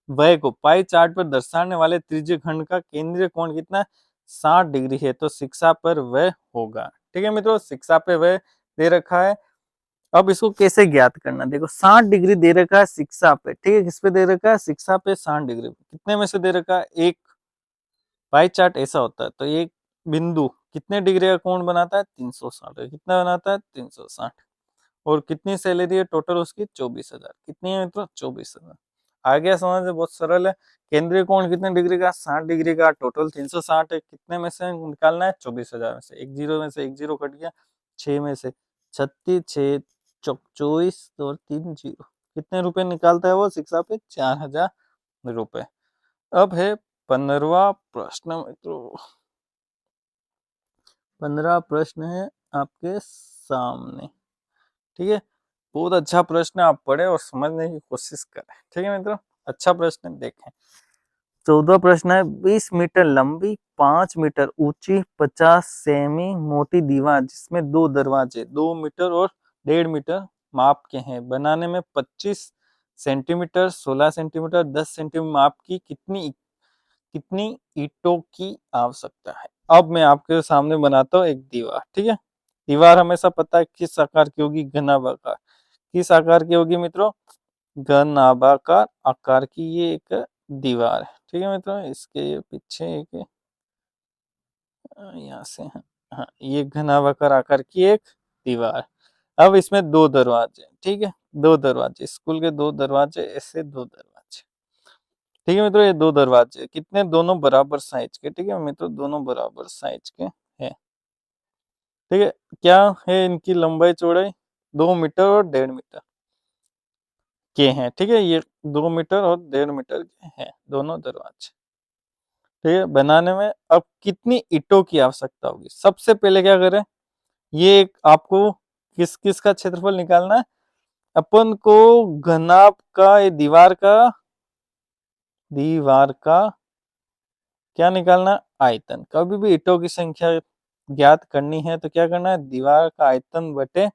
व्यय को पाई चार्ट पर दर्शाने वाले त्रिज्यीय खंड का केंद्रीय कोण कितना है, 60 डिग्री है, तो शिक्षा पर व्यय होगा। ठीक है मित्रों, शिक्षा पे व्यय दे रखा है। अब इसको कैसे ज्ञात करना, देखो 60 डिग्री दे रखा है शिक्षा पे। ठीक है, किस पे दे रखा है, शिक्षा पे 60 डिग्री। कितने में से दे रखा है, एक पाई चार्ट ऐसा होता है, तो एक बिंदु कितने डिग्री का कोण बनाता है, 360। कितना बनाता है, 360। और कितनी सैलरी है टोटल उसकी, 24,000। कितनी है मित्रों, 24,000। आ गया समझ में, बहुत सरल है। केंद्रीय कोण कितने डिग्री का, 60 डिग्री का, टोटल 360 है। कितने में से निकालना है, 24,000 में से। एक जीरो में से एक जीरो कट गया, 6 में से 36, 6 चौक 24 और 3 जीरो। कितने रुपए निकालता है वो शिक्षा पे, 4,000 रुपए। अब है 15वां प्रश्न मित्रों। 15वां प्रश्न है आपके सामने। ठीक है, बहुत अच्छा प्रश्न, आप पढ़े और समझने की कोशिश करें। ठीक है मित्रों, अच्छा प्रश्न देखें। 14वां प्रश्न है, 20 मीटर लंबी, 5 मीटर ऊंची, 50 सेमी मोटी दीवार जिसमें 2 दरवाजे 2 मीटर और 1.5 मीटर माप के हैं, बनाने में 25 सेंटीमीटर, 16 सेंटीमीटर, 10 सेंटीमीटर माप की कितनी कितनी ईंटों की आवश्यकता है। अब मैं आपके सामने बनाता हूँ एक दीवार। ठीक है, दीवार हमेशा पता है किस आकार की होगी, घनाभाकार। किस आकार की होगी मित्रों, घनाभाकार आकार की ये एक दीवार है। ठीक है मित्रों, इसके पीछे एक यहाँ से, हाँ, ये घनाभाकार आकार की एक दीवार। अब इसमें 2 दरवाजे। ठीक है, 2 दरवाजे, स्कूल के 2 दरवाजे, ऐसे 2 दरवाजे। ठीक है मित्रों, ये 2 दरवाजे कितने, दोनों बराबर साइज के। ठीक है मित्रों, दोनों बराबर साइज के हैं। ठीक है, क्या है इनकी लंबाई चौड़ाई, 2 मीटर और 1.5 मीटर के हैं। ठीक है, ये 2 मीटर और 1.5 मीटर के हैं दोनों दरवाजे। ठीक है, बनाने में अब कितनी ईंटों की आवश्यकता होगी। सबसे पहले क्या करें, ये आपको किस किस का क्षेत्रफल निकालना है, अपन को घनाभ का, ये दीवार का क्या निकालना, आयतन। कभी भी ईंटों की संख्या ज्ञात करनी है तो क्या करना है, दीवार का आयतन बटे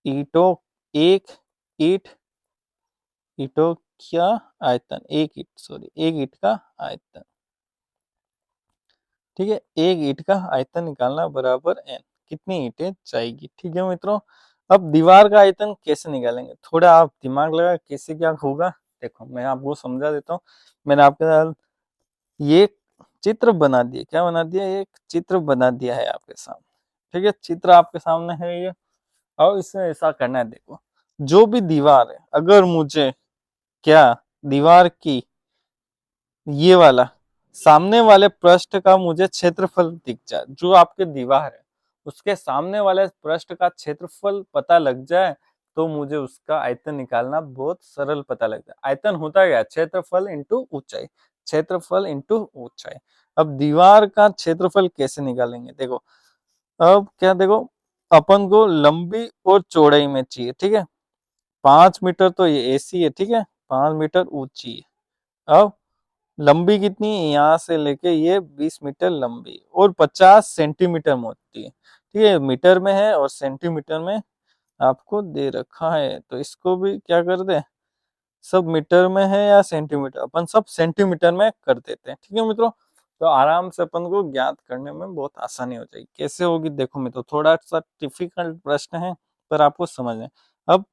ईंटों, एक ईंट, ईंटों का आयतन, एक ईंट का आयतन। ठीक है, एक ईंट का आयतन निकालना बराबर n, कितनी ईंटें चाहिए। ठीक है मित्रों, अब दीवार का आयतन कैसे निकालेंगे, थोड़ा आप दिमाग लगा कैसे क्या होगा। देखो मैं आपको समझा देता हूँ। मैंने आपके साथ ये चित्र बना दिया, क्या बना दिया, एक चित्र बना दिया है आपके सामने। ठीक है, चित्र आपके सामने है ये, और इसमें ऐसा करना है। देखो, जो भी दीवार है, अगर मुझे क्या दीवार की ये वाला सामने वाले पृष्ठ का मुझे क्षेत्रफल दिख जाए, जो आपके दीवार है उसके सामने वाले पृष्ठ का क्षेत्रफल पता लग जाए, तो मुझे उसका आयतन निकालना बहुत सरल पता लग जाए। आयतन होता क्या, क्षेत्रफल इंटू ऊंचाई, क्षेत्रफल इंटू ऊंचाई। अब दीवार का क्षेत्रफल कैसे निकालेंगे, देखो अब क्या, देखो अपन को लंबी और चौड़ाई में चाहिए। ठीक है, 5 मीटर तो ये ऐसी है, ठीक है, 5 मीटर ऊंची है। अब लंबी कितनी है, यहाँ से लेके ये 20 मीटर लंबी और 50 सेंटीमीटर मोटी है। ठीक है, मीटर में है और सेंटीमीटर में आपको दे रखा है, तो इसको भी क्या कर दे, सब मीटर में है या सेंटीमीटर, अपन सब सेंटीमीटर में कर देते हैं। ठीक है मित्रों, तो आराम से अपन को ज्ञात करने में बहुत आसानी हो जाएगी। कैसे होगी, देखो मित्रों, थोड़ा सा डिफिकल्ट प्रश्न है पर आपको समझ में। अब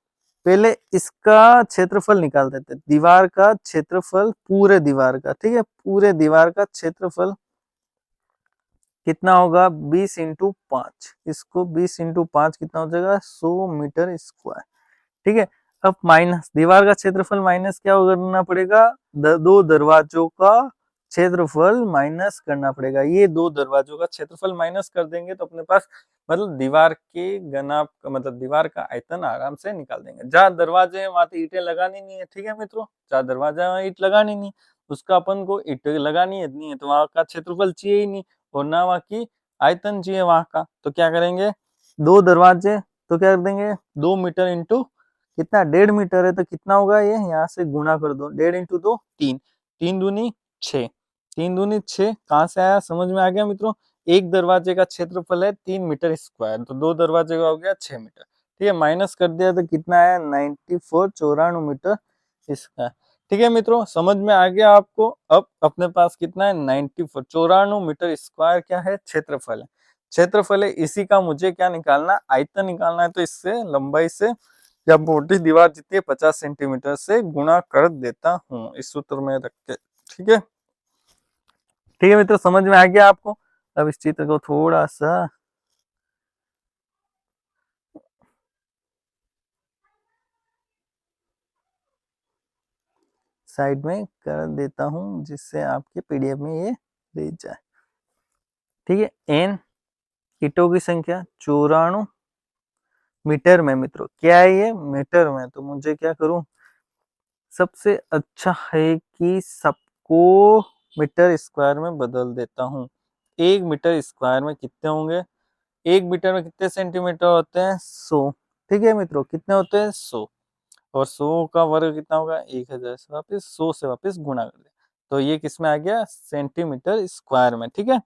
पहले इसका क्षेत्रफल निकाल देते हैं, दीवार का क्षेत्रफल, पूरे दीवार का। ठीक है, पूरे दीवार का क्षेत्रफल कितना होगा, 20 × 5, इसको 20 × 5 कितना हो जाएगा, 100 मीटर स्क्वायर। ठीक है, अब माइनस दीवार का क्षेत्रफल माइनस क्या करना पड़ेगा, दो दरवाजों का क्षेत्रफल माइनस करना पड़ेगा। ये दो दरवाजों का क्षेत्रफल माइनस कर देंगे तो अपने पास मतलब दीवार के घनाभ का मतलब दीवार का आयतन आराम से निकाल देंगे। जहाँ दरवाजे हैं वहां तो ईंटें लगानी नहीं है। ठीक है मित्रों, जहाँ दरवाजा है वहां ईंट लगानी नहीं, उसका अपन को ईंट लगानी है नहीं है, तो वहां का क्षेत्रफल चाहिए ही नहीं और ना वहां की आयतन चाहिए वहां का। तो क्या करेंगे, दो दरवाजे तो क्या कर देंगे, 2 मीटर इंटू कितना, 1.5 मीटर है तो कितना होगा, ये यहाँ से गुणा कर दो, 1.5 × 2 3, 3 दूनी 6, 3 दूनी 6 कहाँ से आया, समझ में आ गया मित्रों। एक दरवाजे का क्षेत्रफल है 3 मीटर स्क्वायर, तो दो दरवाजे का हो गया 6 मीटर। ठीक है, माइनस कर दिया तो कितना आया, 94, 94 मीटर स्क्वायर। ठीक है मित्रों, समझ में आ गया आपको। अब अपने पास कितना है, 94, 94 मीटर स्क्वायर क्या है, क्षेत्रफल है। क्षेत्रफल है, इसी का मुझे क्या निकालना, आयतन निकालना है। तो इससे लंबाई से या मोटी दीवार जितनी है 50 सेंटीमीटर से गुणा कर देता हूँ इस सूत्र में रख के। ठीक है, ठीक है मित्रों, समझ में आ गया आपको। अब इस चित्र को थोड़ा सा साइड में कर देता हूँ जिससे आपके पीडीएफ में ये दिख जाए। ठीक है, एन ईंटों की संख्या 94 मीटर में, मित्रों क्या है ये, मीटर में। तो मुझे क्या करूं, सबसे अच्छा है कि सबको मीटर स्क्वायर में बदल देता हूँ। 1 मीटर स्क्वायर में कितने होंगे, 1 मीटर में कितने सेंटीमीटर होते हैं, 100। ठीक है मित्रों, कितने होते हैं, 100, और 100 का वर्ग कितना होगा, 1000 से वापस 100 से वापस गुणा कर दिया, तो ये किस में आ गया, सेंटीमीटर स्क्वायर में। ठीक है,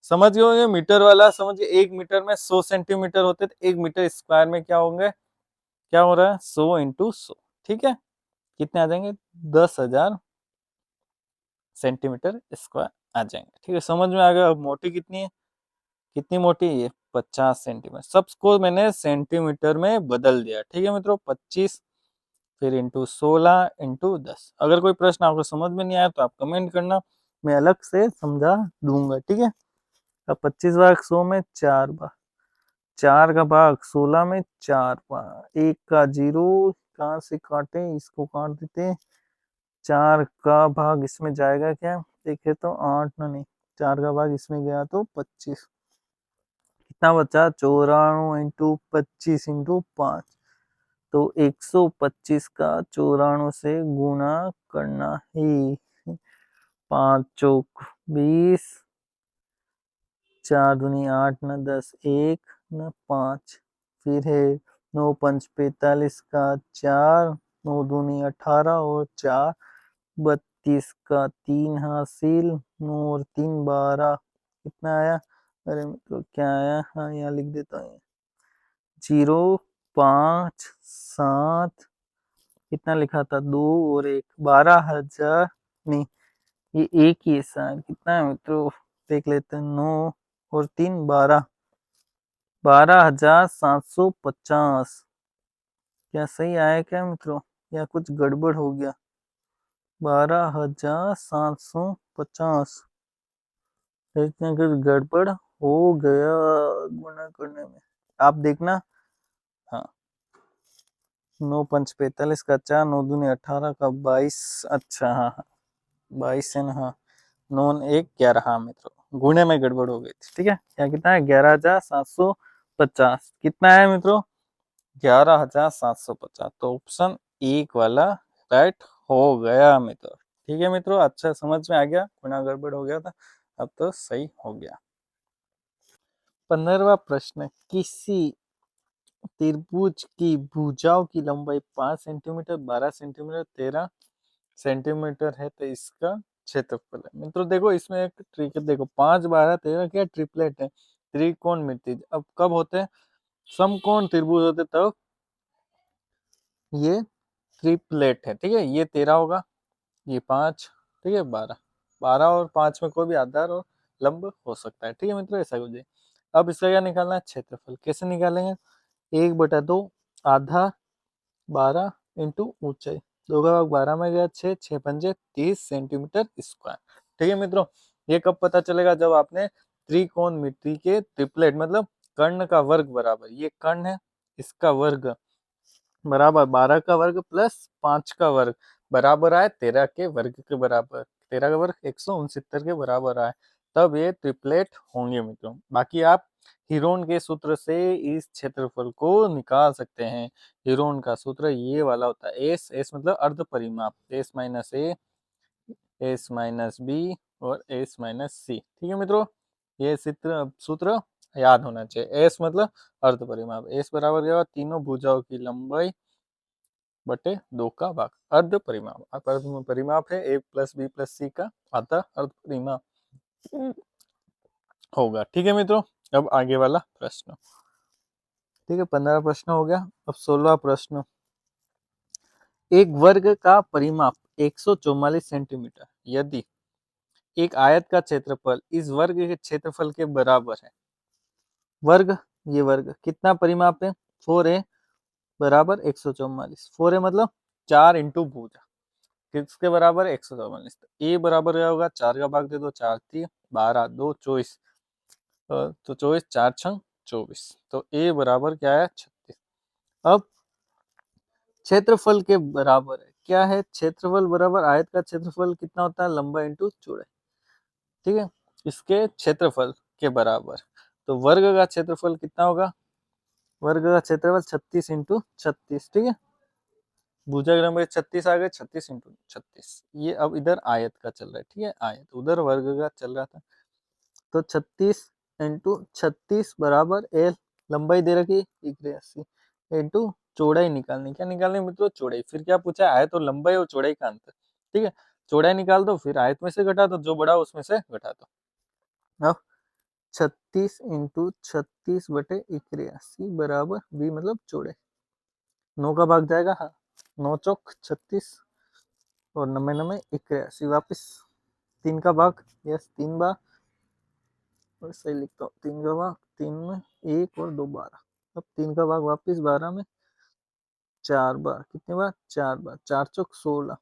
समझ गए, ये मीटर वाला समझिए, 1 मीटर में 100 सेंटीमीटर होते, तो 1 मीटर स्क्वायर में क्या होंगे, क्या हो रहा है, 100 × 100। ठीक है, कितने आ जाएंगे, 10,000 सेंटीमीटर स्क्वायर आ जाएंगे। ठीक है, समझ में आ गया। अब मोटी कितनी है, कितनी मोटी है, 50 सेंटीमीटर। सबको मैंने सेंटीमीटर में बदल दिया। ठीक है मित्रों, 25 फिर इंटू 16 × 10। अगर कोई प्रश्न आपको समझ में नहीं आया तो आप कमेंट करना, मैं अलग से समझा दूंगा। ठीक है, अब 25 भाग 100 में 4 बार, 4 का भाग 16 में 4 बार, 1 का 0 कहाँ से काटे, इसको काट देते। 4 का भाग इसमें जाएगा क्या, देखे तो 8 ना, नहीं 4 का भाग इसमें गया तो 25, कितना बचा, 94 × 25 × 5, तो 125 का 94 से गुणा करना है। 5 चौक 20, 4 दूनी 8 न 10, 1 न 5, फिर है 9 पंच 45 का 4, 9 दूनी 18 और 4 32 का 3 हासिल, 9 और 3 12, कितना आया? अरे मित्रों क्या आया? हाँ यहाँ लिख देता हूँ, 0 5 7, कितना लिखा था? 2 और 1, 12,000 नहीं, ये एक ही हिस्सा है, कितना है मित्रों देख लेते हैं, 9 और 3 12, 12,750। क्या सही आया क्या मित्रों, या कुछ गड़बड़ हो गया? 12,750, इसमें कुछ गड़बड़ हो गया गुणा करने में, आप देखना। हाँ, 9 पंच 45 का 4, 9 दूनी 18 का 22, अच्छा हाँ हाँ 22 है ना, हाँ 9 1 11, हाँ मित्रों गुणे में गड़बड़ हो गई थी। ठीक है, क्या कितना है? 11,750, कितना है मित्रों? 11,750, तो ऑप्शन एक वाला राइट हो गया मित्रों। ठीक है मित्रों, अच्छा समझ में आ गया, गुणा गड़बड़ हो गया था, अब तो सही हो गया। 15वां प्रश्न, किसी त्रिभुज की भुजाओं की लंबाई 5 सेंटीमीटर, 12 सेंटीमीटर, 13 सेंटीमीटर है, तो इसका क्षेत्रफल है। मित्रों देखो इसमें एक ट्रिक है, देखो 5 12 13 क्या ट्रिपलेट है, त्रिकोणमिति। अब कब होते हैं? समकोण त्रिभुज होते तब ये ट्रिपलेट है। ठीक है, ये 13 होगा, ये 5, ठीक है 12, 12 और 5 में कोई भी आधार और लंब हो सकता है। ठीक है मित्रों, ऐसा कुछ है। अब इसका क्या निकालना है? क्षेत्रफल। कैसे निकालेंगे? 1/2 आधा 12 इंटू ऊंचाई, 2 का भाग 12 में गया, 6 6 पंजे 30 सेंटीमीटर स्क्वायर। ठीक है मित्रों, ये कब पता चलेगा? जब आपने त्रिकोणमिति के ट्रिपलेट मतलब कर्ण का वर्ग बराबर, ये कर्ण है, इसका वर्ग बराबर 12 का वर्ग प्लस 5 का वर्ग बराबर आए 13 के वर्ग के बराबर, 13 का वर्ग 169 के बराबर आए, तब ये ट्रिपलेट होंगे मित्रों। बाकी आप हीरोन के सूत्र से इस क्षेत्रफल को निकाल सकते हैं। हीरोन का सूत्र ये वाला होता है, एस एस मतलब अर्ध परिमाप, एस माइनस ए, एस माइनस बी और एस माइनस सी। ठीक है मित्रों, ये सूत्र याद होना चाहिए। एस मतलब अर्ध परिमाप, एस बराबर क्या होगा? तीनों भुजाओं की लंबाई बटे 2 का भाग, अर्ध परिमाप। अर्ध परिमाप है ए प्लस बी प्लस सी का, अतः अर्ध परिमाप होगा। ठीक है मित्रों, अब आगे वाला प्रश्न। ठीक है, 15 प्रश्न हो गया, अब 16वां प्रश्न। एक वर्ग का परिमाप 144 सेंटीमीटर यदि एक आयत का क्षेत्रफल इस वर्ग के क्षेत्रफल के बराबर है। वर्ग, ये वर्ग कितना परिमाप है? 4a बराबर 144, 4a मतलब 4 इंटू भुजा, किसके बराबर? 144। तो ए बराबर क्या होगा? 4 का भाग दे दो, 4 3 12 2 24, तो 24 4 6 24, तो ए बराबर क्या है? 36। अब क्षेत्रफल के बराबर है, क्या है? क्षेत्रफल बराबर आयत का क्षेत्रफल कितना होता है? लंबाई इंटू चौड़ाई। ठीक है, इसके क्षेत्रफल के बराबर, तो वर्ग का क्षेत्रफल कितना होगा? वर्ग का क्षेत्रफल 36 इंटू 36। ठीक है, भुजाग्राम में 36 आ गए, 36 इंटू 36। ये अब इधर आयत का चल रहा है। ठीक है, आयत, उधर वर्ग का चल रहा था, तो 36 इंटू 36 बराबर एल, लंबाई दे रखी 180 इंटू चौड़ाई निकालनी। क्या निकालनी मित्रों? चौड़ाई। फिर क्या पूछा? आयत और लंबाई और चौड़ाई का अंतर। ठीक है, चौड़ाई निकाल दो, फिर आयत में से घटा दो, जो बड़ा उसमें से घटा दो। अब 36 इंटू 36 बटे 81 बराबर बी मतलब चौड़ाई, 9 का भाग जाएगा, हाँ 9 चौक 36 और 9 9 81, वापिस 3 का भाग, यस 3 बार, और सही लिखता हूँ 3 का भाग, 3 में 1 और 2 12, अब 3 का भाग वापिस 12 में 4 बार, कितने बार? 4 बार, 4 चौक 16,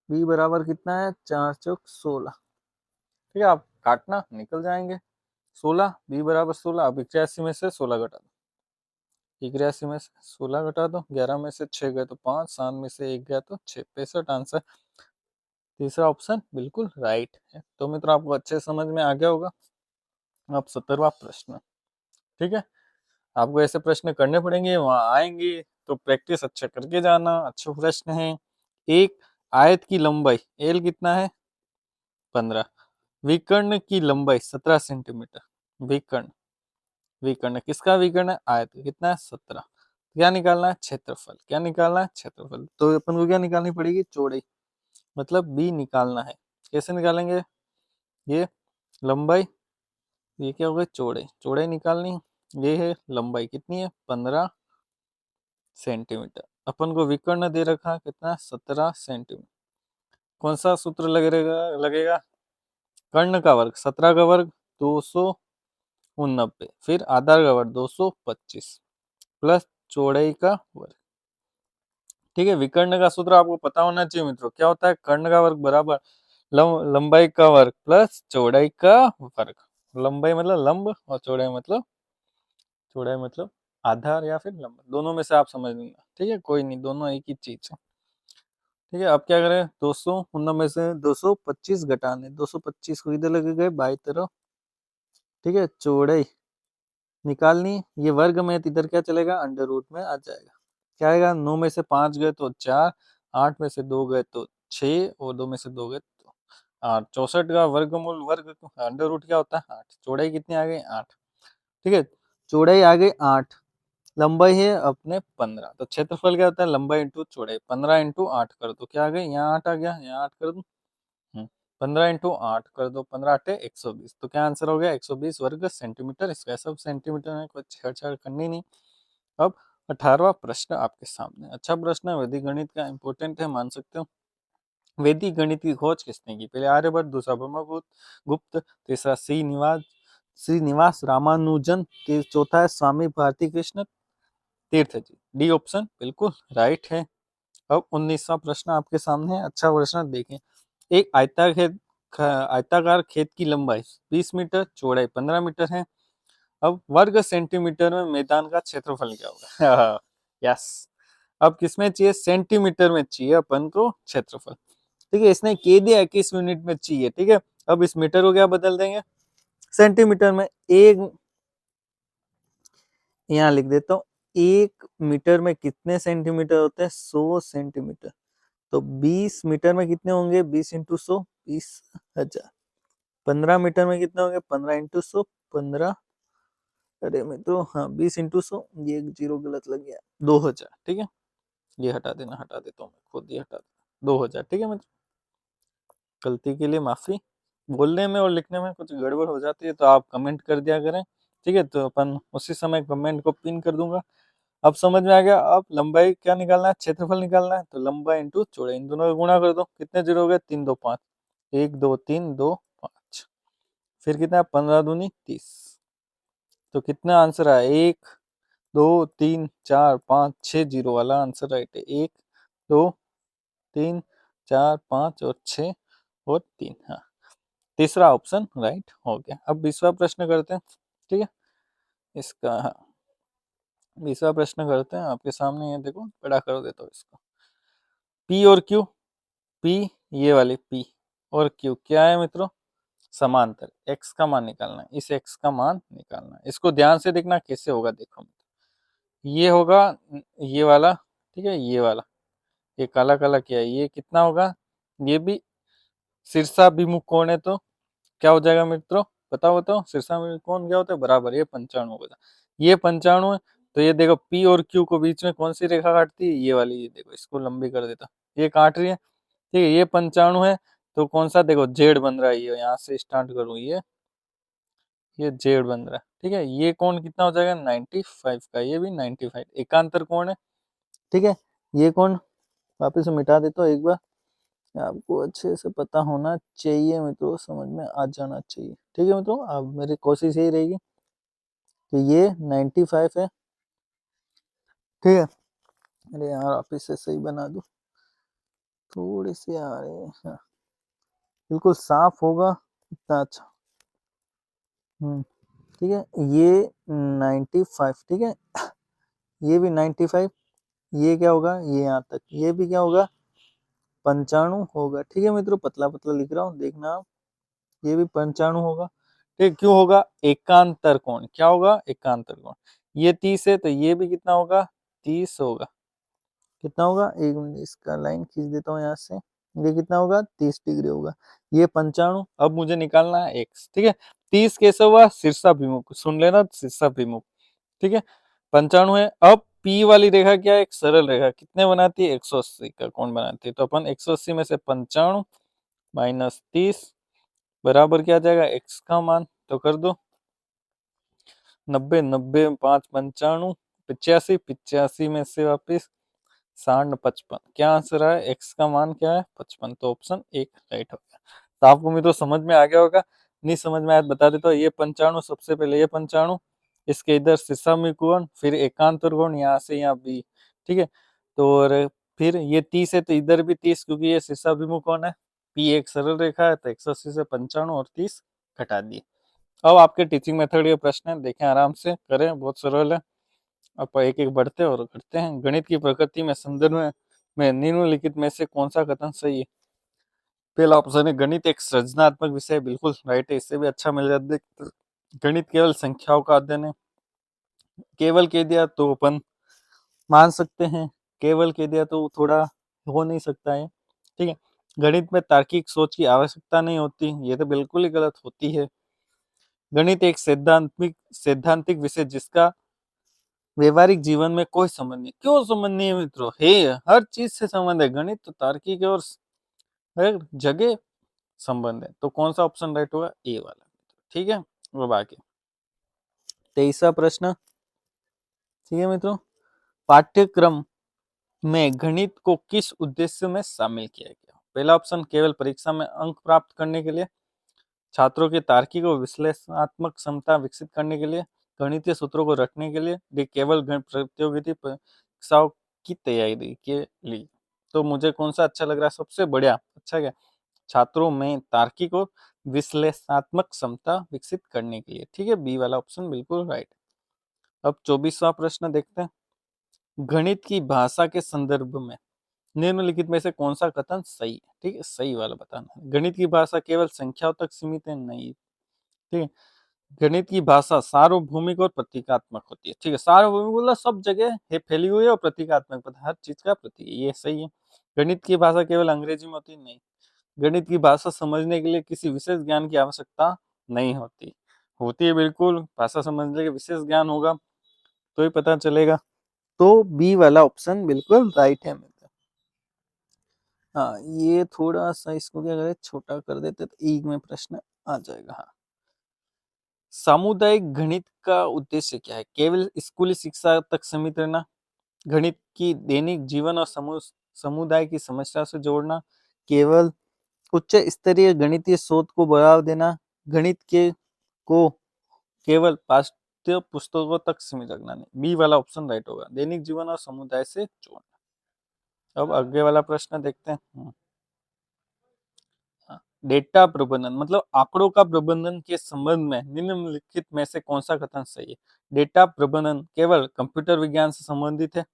बी बराबर कितना है? 4 चौक 16। ठीक है, आप काटना निकल जाएंगे, 16 बी बराबर 16। अब 81 में से 16 घटा दो, 81 में से 16 घटा दो, 11 में से 6 गए तो 5, 7 में से 1 गया तो 6, 65 आंसर। तीसरा ऑप्शन बिल्कुल राइट है। तो मित्रों आपको अच्छे समझ में आ गया होगा। अब 17वां प्रश्न। ठीक है, आपको ऐसे प्रश्न करने पड़ेंगे, वहां आएंगे तो प्रैक्टिस अच्छा करके जाना। अच्छे प्रश्न है। एक आयत की लंबाई एल कितना है? 15। विकर्ण की लंबाई 17 सेंटीमीटर। विकर्ण, विकर्ण किसका विकर्ण है? आयत का। कितना है? 17। क्या निकालना है? क्षेत्रफल। क्या निकालना है? क्षेत्रफल। तो अपन को क्या निकालनी पड़ेगी? चौड़ाई, मतलब बी निकालना है। कैसे निकालेंगे? ये लंबाई, ये क्या होगा? चौड़ाई। चौड़ाई निकालनी, ये है लंबाई कितनी है? 15 सेंटीमीटर। अपन को विकर्ण दे रखा है कितना? 17 सेंटीमीटर। कौन सा सूत्र लगेगा? लगेगा कर्ण का वर्ग 17 का वर्ग 289, फिर आधार का वर्ग 225 प्लस चौड़ाई का वर्ग। ठीक है, विकर्ण का सूत्र आपको पता होना चाहिए मित्रों। क्या होता है? कर्ण का वर्ग बराबर लंबाई का वर्ग प्लस चौड़ाई का वर्ग। लंबाई मतलब लंब और चौड़ाई मतलब आधार या फिर लंब, दोनों में से आप समझ लेना। ठीक है, कोई नहीं, दोनों एक ही चीज है। ठीक है, अब क्या करें? 289 में से 225 घटाने, 225 को इधर लगे गए बाई तरफ। ठीक है, चौड़ाई निकालनी, ये वर्ग में तो इधर क्या चलेगा? अंडर रूट में आ जाएगा। क्या आएगा? 9 में से 5 गए तो 4, 8 में से 2 गए तो 6 और 2 में से 2 गए तो 8। 64 का वर्गमूल, वर्ग अंडर रूट क्या होता है? 8। चौड़ाई कितनी आ गई? 8। ठीक है, चौड़ाई आ गई 8, लंबाई है अपने 15। तो क्षेत्रफल क्या होता है? लंबाई इंटू चौड़ाई। 15 इंटू 8 कर दो, क्या आ गई? यहाँ 8 आ गया, यहाँ 8 कर दो। 15 इंटू 8 कर दो, 15 8 120। तो क्या आंसर हो गया? 120 वर्ग सेंटीमीटर। इसका सब सेंटीमीटर में, कोई छेड़छाड़ करनी नहीं। अब 18वां प्रश्न आपके सामने। अच्छा प्रश्न है, वैदिक गणित का, इंपॉर्टेंट है, मान सकते हो। वैदिक गणित की खोज किसने की? पहले आर्यभट्ट, दूसरा ब्रह्मगुप्त गुप्त, तीसरा श्रीनिवास रामानुजन, चौथा है स्वामी भारती कृष्ण तीर्थ जी। डी ऑप्शन बिल्कुल राइट है। अब 19वां प्रश्न आपके सामने है। अच्छा प्रश्न देखें। एक आयताकार खेत की लंबाई 20 मीटर, चौड़ाई 15 मीटर है। अब वर्ग सेंटीमीटर में मैदान का क्षेत्रफल क्या होगा? यस। अब किसमें चाहिए? सेंटीमीटर में चाहिए अपन को क्षेत्रफल। ठीक है, इसने कह दिया 21 यूनिट में चाहिए। ठीक है, अब इस मीटर को क्या बदल देंगे? सेंटीमीटर में। एक यहाँ लिख देता हूँ, 1 मीटर में कितने सेंटीमीटर होते हैं? 100 सेंटीमीटर। तो 20 मीटर में कितने होंगे? 20 इंटू 100, 20,000। 15 मीटर में कितने होंगे? 15 इंटू 100, 15। अरे मित्रों, हाँ, 20 इंटू 100, ये एक जीरो गलत लग गया, 2000। ठीक है, ये हटा देना, हटा देता हूँ मैं खुद ही, हटा देता 2000। ठीक है मित्रों, गलती के लिए माफी। बोलने में और लिखने में कुछ गड़बड़ हो जाती है तो आप कमेंट कर दिया करें। ठीक है, तो अपन उसी समय कमेंट को पिन कर दूंगा। अब समझ में आ गया। अब लंबाई क्या निकालना है? क्षेत्रफल निकालना है। तो लंबाई इंटू चौड़ाई, इन दोनों का गुणा कर दो। कितने जीरो हो गए? 3 2 5, 1 2 3 2 5, फिर कितना? 15 दूनी 30। तो कितना आंसर आया? 1 2 3 4 5 6 जीरो वाला आंसर राइट है। 1 2 3 4 5 और 6 और 3। हाँ, तीसरा ऑप्शन राइट हो गया। अब 20वां प्रश्न करते हैं। ठीक है, इसका, हाँ, 20वां प्रश्न करते हैं आपके सामने। ये देखो, बड़ा कर देता हूँ इसको। पी और क्यू, पी ये वाली पी और क्यू क्या है मित्रों? समांतर। एक्स का मान निकालना है, इस एक्स का मान निकालना है। इसको ध्यान से देखना कैसे होगा। देखो, ये होगा ये वाला। ठीक है, ये वाला, ये काला काला क्या है? ये कितना होगा? ये भी शीर्षाभिमुख कोण है। तो क्या हो जाएगा मित्रों? बताओ बताओ, शीर्षाभिमुख कोण क्या होता है? बराबर, ये 95 होगा। ये 95 है। तो ये देखो, पी और क्यू को बीच में कौन सी रेखा काटती है? ये वाली। ये देखो, इसको लंबी कर देता, ये काट रही है। ठीक है, ये 95 है। तो कौन सा? देखो, जेड बन रहा है। ये यहाँ से स्टार्ट करूँ, ये जेड बन रहा है। ठीक है, ये कोण कितना हो जाएगा? 95 का। ये भी 95 एकांतर कोण है। ठीक है, ये कोण वापस से मिटा देता हूँ एक बार। आपको अच्छे से पता होना चाहिए मित्रों, समझ में आ जाना चाहिए। ठीक है मित्रों, अब मेरी कोशिश यही रहेगी कि ये 95 है। ठीक है, अरे यार, वापिस से सही बना दूं, थोड़ी सी आ रही है। हाँ, बिल्कुल साफ होगा, इतना अच्छा। ठीक है, ये 95। ठीक है, ये भी 95। ये क्या होगा? ये यहाँ तक, ये भी क्या होगा? 95 होगा। ठीक है मित्रों, पतला पतला लिख रहा हूँ, देखना आप। ये भी 95 होगा। ठीक, क्यों होगा? एकांतर कोण। क्या होगा? एकांतर कोण। ये 30 है तो ये भी कितना होगा? 30 होगा। कितना होगा? एक मिनट, इसका लाइन खींच देता हूँ यहाँ से। ये कितना होगा 30 डिग्री होगा। ये 95, अब मुझे निकालना है x, ठीक है। 30 कैसे हुआ, शीर्षाभिमुख, सुन लेना, शीर्षाभिमुख, ठीक है। 95 है। अब P वाली रेखा क्या है, एक सरल रेखा, कितने बनाती है, 180 का कोण बनाती है। तो अपन 180 में से 95 माइनस 30 बराबर क्या आ जाएगा, x का मान तो कर दो, 90, 90 5 95, 85, 85 में से वापिस 60, 55, क्या आंसर है, x का मान क्या है 55, तो ऑप्शन एक राइट हो गया। तो आपको भी तो समझ में आ गया होगा, नहीं समझ में आया तो बता देता हूँ। ये 95, सबसे पहले ये 95, इसके इधर शीर्षाभिमुख कोण, फिर एकांतर कोण यहाँ से यहाँ बी, ठीक है। तो और फिर ये 30 है तो इधर भी 30, क्योंकि ये शीर्षाभिमुख कोण है। पी एक सरल रेखा है तो 180 से 95 और 30 घटा दिए। अब आपके टीचिंग मेथड ये प्रश्न है, देखें आराम से करें, बहुत सरल है। अब एक एक बढ़ते और करते हैं। गणित की प्रकृति में संदर्भ में निम्नलिखित में से कौन सा कथन सही है। पहला ऑप्शन है, गणित एक सृजनात्मक विषय, बिल्कुल राइट है, इससे भी अच्छा मिल जाता है। गणित केवल संख्याओं का अध्ययन है, केवल कह दिया तो अपन मान सकते हैं, केवल कह दिया तो थोड़ा हो नहीं सकता है, ठीक है। गणित में तार्किक सोच की आवश्यकता नहीं होती, ये तो बिल्कुल ही गलत होती है। गणित एक सैद्धांतिक विषय जिसका व्यवहारिक जीवन में कोई संबंध नहीं। क्यों संबंध नहीं है मित्रों, है हर चीज से संबंध है। गणित तो तार्किक है और हर जगह संबंध है। तो कौन सा ऑप्शन राइट होगा, ए वाला, ठीक है। वो बाकी 23वां प्रश्न, ठीक है मित्रों, पाठ्यक्रम में गणित को किस उद्देश्य में शामिल किया गया। पहला ऑप्शन, केवल परीक्षा में अंक प्राप्त करने के लिए, छात्रों की तार्किक और विश्लेषणात्मक क्षमता विकसित करने के लिए, गणितीय सूत्रों को रखने के लिए, केवल प्रतियोगिता परीक्षाओं की तैयारी के लिए। तो मुझे कौन सा अच्छा लग रहा है, सबसे बढ़िया अच्छा क्या, छात्रों में तार्किक और विश्लेषणात्मक क्षमता विकसित करने के लिए, ठीक है। बी वाला ऑप्शन बिल्कुल राइट। अब 24वां प्रश्न देखते हैं, गणित की भाषा के संदर्भ में निम्नलिखित में से कौन सा कथन सही है, ठीक है, सही वाला बताना है। गणित की भाषा केवल संख्याओं तक सीमित है, नहीं, ठीक है। गणित की भाषा सार्वभौमिक और प्रतीकात्मक होती है, ठीक है। सार्वभौमिक मतलब सब जगह है फैली हुई है, और प्रतीकात्मक हर चीज का प्रतीक, ये सही है। गणित की भाषा केवल अंग्रेजी में होती है, नहीं। गणित की भाषा समझने के लिए किसी विशेष ज्ञान की आवश्यकता नहीं होती, होती है बिल्कुल, भाषा समझने के विशेष ज्ञान होगा तो ही पता चलेगा। तो बी वाला ऑप्शन बिल्कुल राइट है मित्र। हाँ, ये थोड़ा सा इसको क्या करें, छोटा कर देते तो एक में प्रश्न आ जाएगा। हाँ, सामुदायिक गणित का उद्देश्य क्या है, केवल स्कूली शिक्षा तक सीमित रहना, गणित की दैनिक जीवन और समुदाय की समस्या से जोड़ना, केवल उच्च स्तरीय गणितीय शोध को बढ़ावा देना, गणित के को केवल पाठ्य पुस्तकों तक सीमित रखना, नहीं। बी वाला ऑप्शन राइट होगा, दैनिक जीवन और समुदाय से जोड़ना। अब आगे वाला प्रश्न देखते हैं। डेटा प्रबंधन मतलब आंकड़ों का प्रबंधन के संबंध में निम्नलिखित में से कौन सा कथन सही है। डेटा प्रबंधन केवल कंप्यूटर विज्ञान से संबंधित है।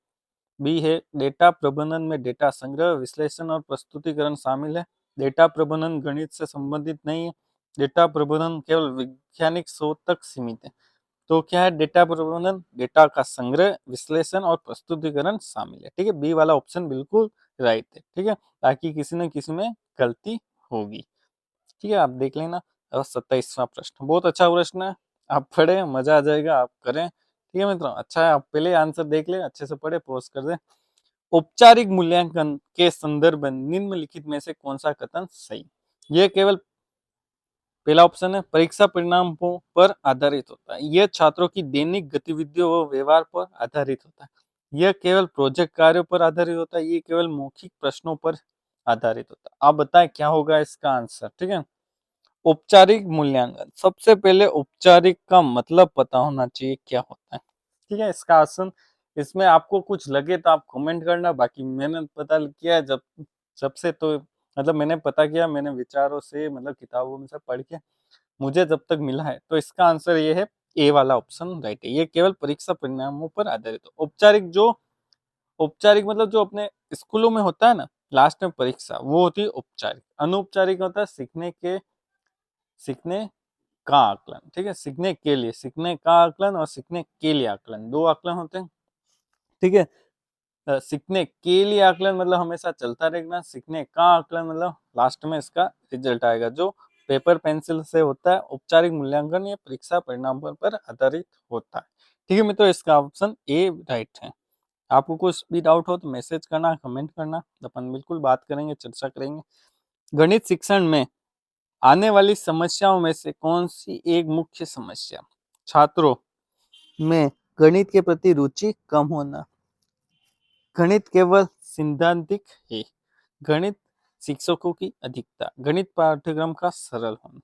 बी है, डेटा प्रबंधन में डेटा संग्रह, विश्लेषण और प्रस्तुतिकरण शामिल है। डेटा प्रबंधन गणित से संबंधित नहीं है। डेटा प्रबंधन केवल वैज्ञानिक शोध तक सीमित है। तो क्या है, डेटा प्रबंधन, डेटा का संग्रह, विश्लेषण और प्रस्तुतिकरण शामिल है, ठीक है। बी वाला ऑप्शन बिल्कुल राइट है, ठीक है, ताकि किसी न किसी में गलती होगी, ठीक है। आप देख लेना। और 27वां प्रश्न बहुत अच्छा प्रश्न है, आप पढ़े मजा आ जाएगा, आप करें, ठीक है मित्रों। अच्छा है, आप पहले आंसर देख ले, अच्छे से पढ़े, पॉज कर दे। औपचारिक मूल्यांकन के संदर्भ में निम्नलिखित में से कौन सा कथन सही। यह केवल, पहला ऑप्शन है, परीक्षा परिणामों पर आधारित होता है। यह छात्रों की दैनिक गतिविधियों व व्यवहार पर आधारित होता है। यह केवल प्रोजेक्ट कार्यों पर आधारित होता है। ये केवल मौखिक प्रश्नों पर आधारित होता है। आप बताएं क्या होगा इसका आंसर, ठीक है। औपचारिक मूल्यांकन, सबसे पहले औपचारिक का मतलब पता होना चाहिए क्या होता है, ठीक है। इसका आसन, इसमें आपको कुछ लगे तो आप कमेंट करना, बाकी मैंने पता किया है जब से, तो मतलब मैंने पता किया, मैंने विचारों से मतलब किताबों में से पढ़ के मुझे जब तक मिला है, तो इसका आंसर ये है, ए वाला ऑप्शन राइट है। ये केवल परीक्षा परिणामों पर आधारित हो। औपचारिक मतलब जो अपने स्कूलों में होता है ना, लास्ट में परीक्षा, वो होती है औपचारिक। अनौपचारिक होता है सीखने का आकलन, ठीक है, सीखने के लिए, सीखने का आकलन और सीखने के लिए आकलन, दो आकलन होते हैं, ठीक है। सीखने के लिए आकलन मतलब हमेशा चलता रहेगा, सीखने का आकलन मतलब लास्ट में इसका रिजल्ट आएगा जो पेपर पेंसिल से होता है। औपचारिक मूल्यांकन ये परीक्षा परिणाम पर आधारित होता है। ठीक है मित्रों, इसका ऑप्शन ए राइट है। आपको कुछ भी डाउट हो तो मैसेज करना, कमेंट करना, अपन बिल्कुल बात करेंगे, चर्चा करेंगे। गणित शिक्षण में आने वाली समस्याओं में से कौन सी एक मुख्य समस्या? छात्रों में गणित के प्रति रुचि कम होना, गणित केवल सैद्धांतिक है, गणित शिक्षकों की अधिकता, गणित पाठ्यक्रम का सरल होना।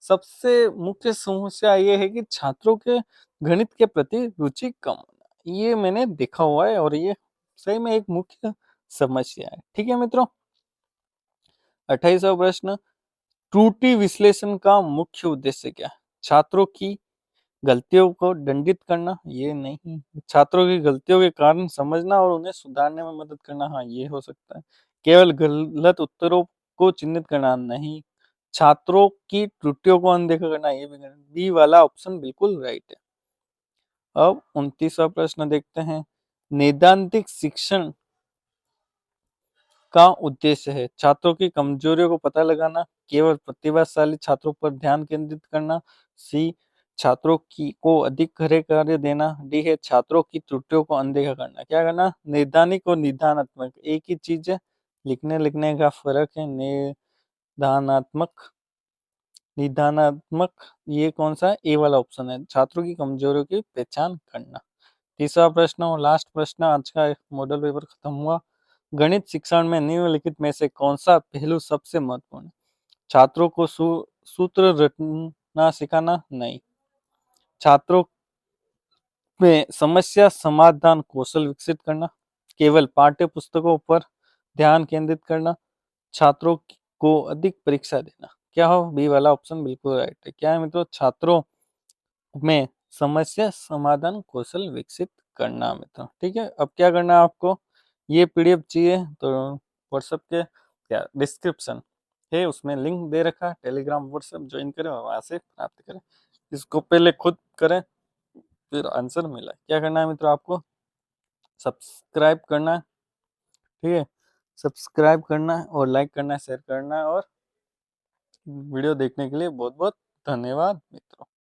सबसे मुख्य समस्या ये है कि छात्रों के गणित के प्रति रुचि कम होना, ये मैंने देखा हुआ है और ये सही में एक मुख्य समस्या है। ठीक है मित्रों, 28वां प्रश्न, त्रुटि विश्लेषण का मुख्य उद्देश्य क्या है? छात्रों की गलतियों को दंडित करना, ये नहीं। छात्रों की गलतियों के कारण समझना और उन्हें सुधारने में मदद करना, हाँ ये हो सकता है। केवल गलत उत्तरों को चिन्हित करना, नहीं। छात्रों की त्रुटियों को अनदेखा करना, ये भी नहीं। बी वाला ऑप्शन बिल्कुल राइट है। अब 29वां प्रश्न देखते हैं। नैदानिक शिक्षण का उद्देश्य है छात्रों की कमजोरियों को पता लगाना, केवल प्रतिभाशाली छात्रों पर ध्यान केंद्रित करना, सी छात्रों की को अधिक गहरे कार्य देना, डी है छात्रों की त्रुटियों को अनदेखा करना। क्या करना? नैदानिक और निदानात्मक एक ही चीज है, लिखने लिखने का फर्क है। निदानात्मक निदानात्मक ये कौन सा? ए वाला ऑप्शन है, छात्रों की कमजोरियों की पहचान करना। तीसरा प्रश्न और लास्ट प्रश्न, आज का मॉडल पेपर खत्म हुआ। गणित शिक्षण में निम्नलिखित में से कौन सा पहलू सबसे महत्वपूर्ण है? छात्रों को सूत्र रटना सिखाना, नहीं। छात्रों में समस्या समाधान कौशल विकसित करना, केवल पाठ्य पुस्तकों पर ध्यान केंद्रित करना, छात्रों को अधिक परीक्षा देना। क्या हो? बी वाला ऑप्शन बिल्कुल राइट है। क्या है मित्रों? छात्रों में समस्या समाधान कौशल विकसित करना मित्रों। ठीक है, अब क्या करना है आपको? ये पीडीएफ चाहिए तो व्हाट्सएप के क्या डिस्क्रिप्शन है उसमें लिंक दे रखा है, टेलीग्राम व्हाट्सएप ज्वाइन करें और वहां से प्राप्त करें। इसको पहले खुद करें फिर आंसर मिला। क्या करना है मित्रों? आपको सब्सक्राइब करना है। ठीक है, सब्सक्राइब करना है और लाइक करना है, शेयर करना है। और वीडियो देखने के लिए बहुत बहुत धन्यवाद मित्रों।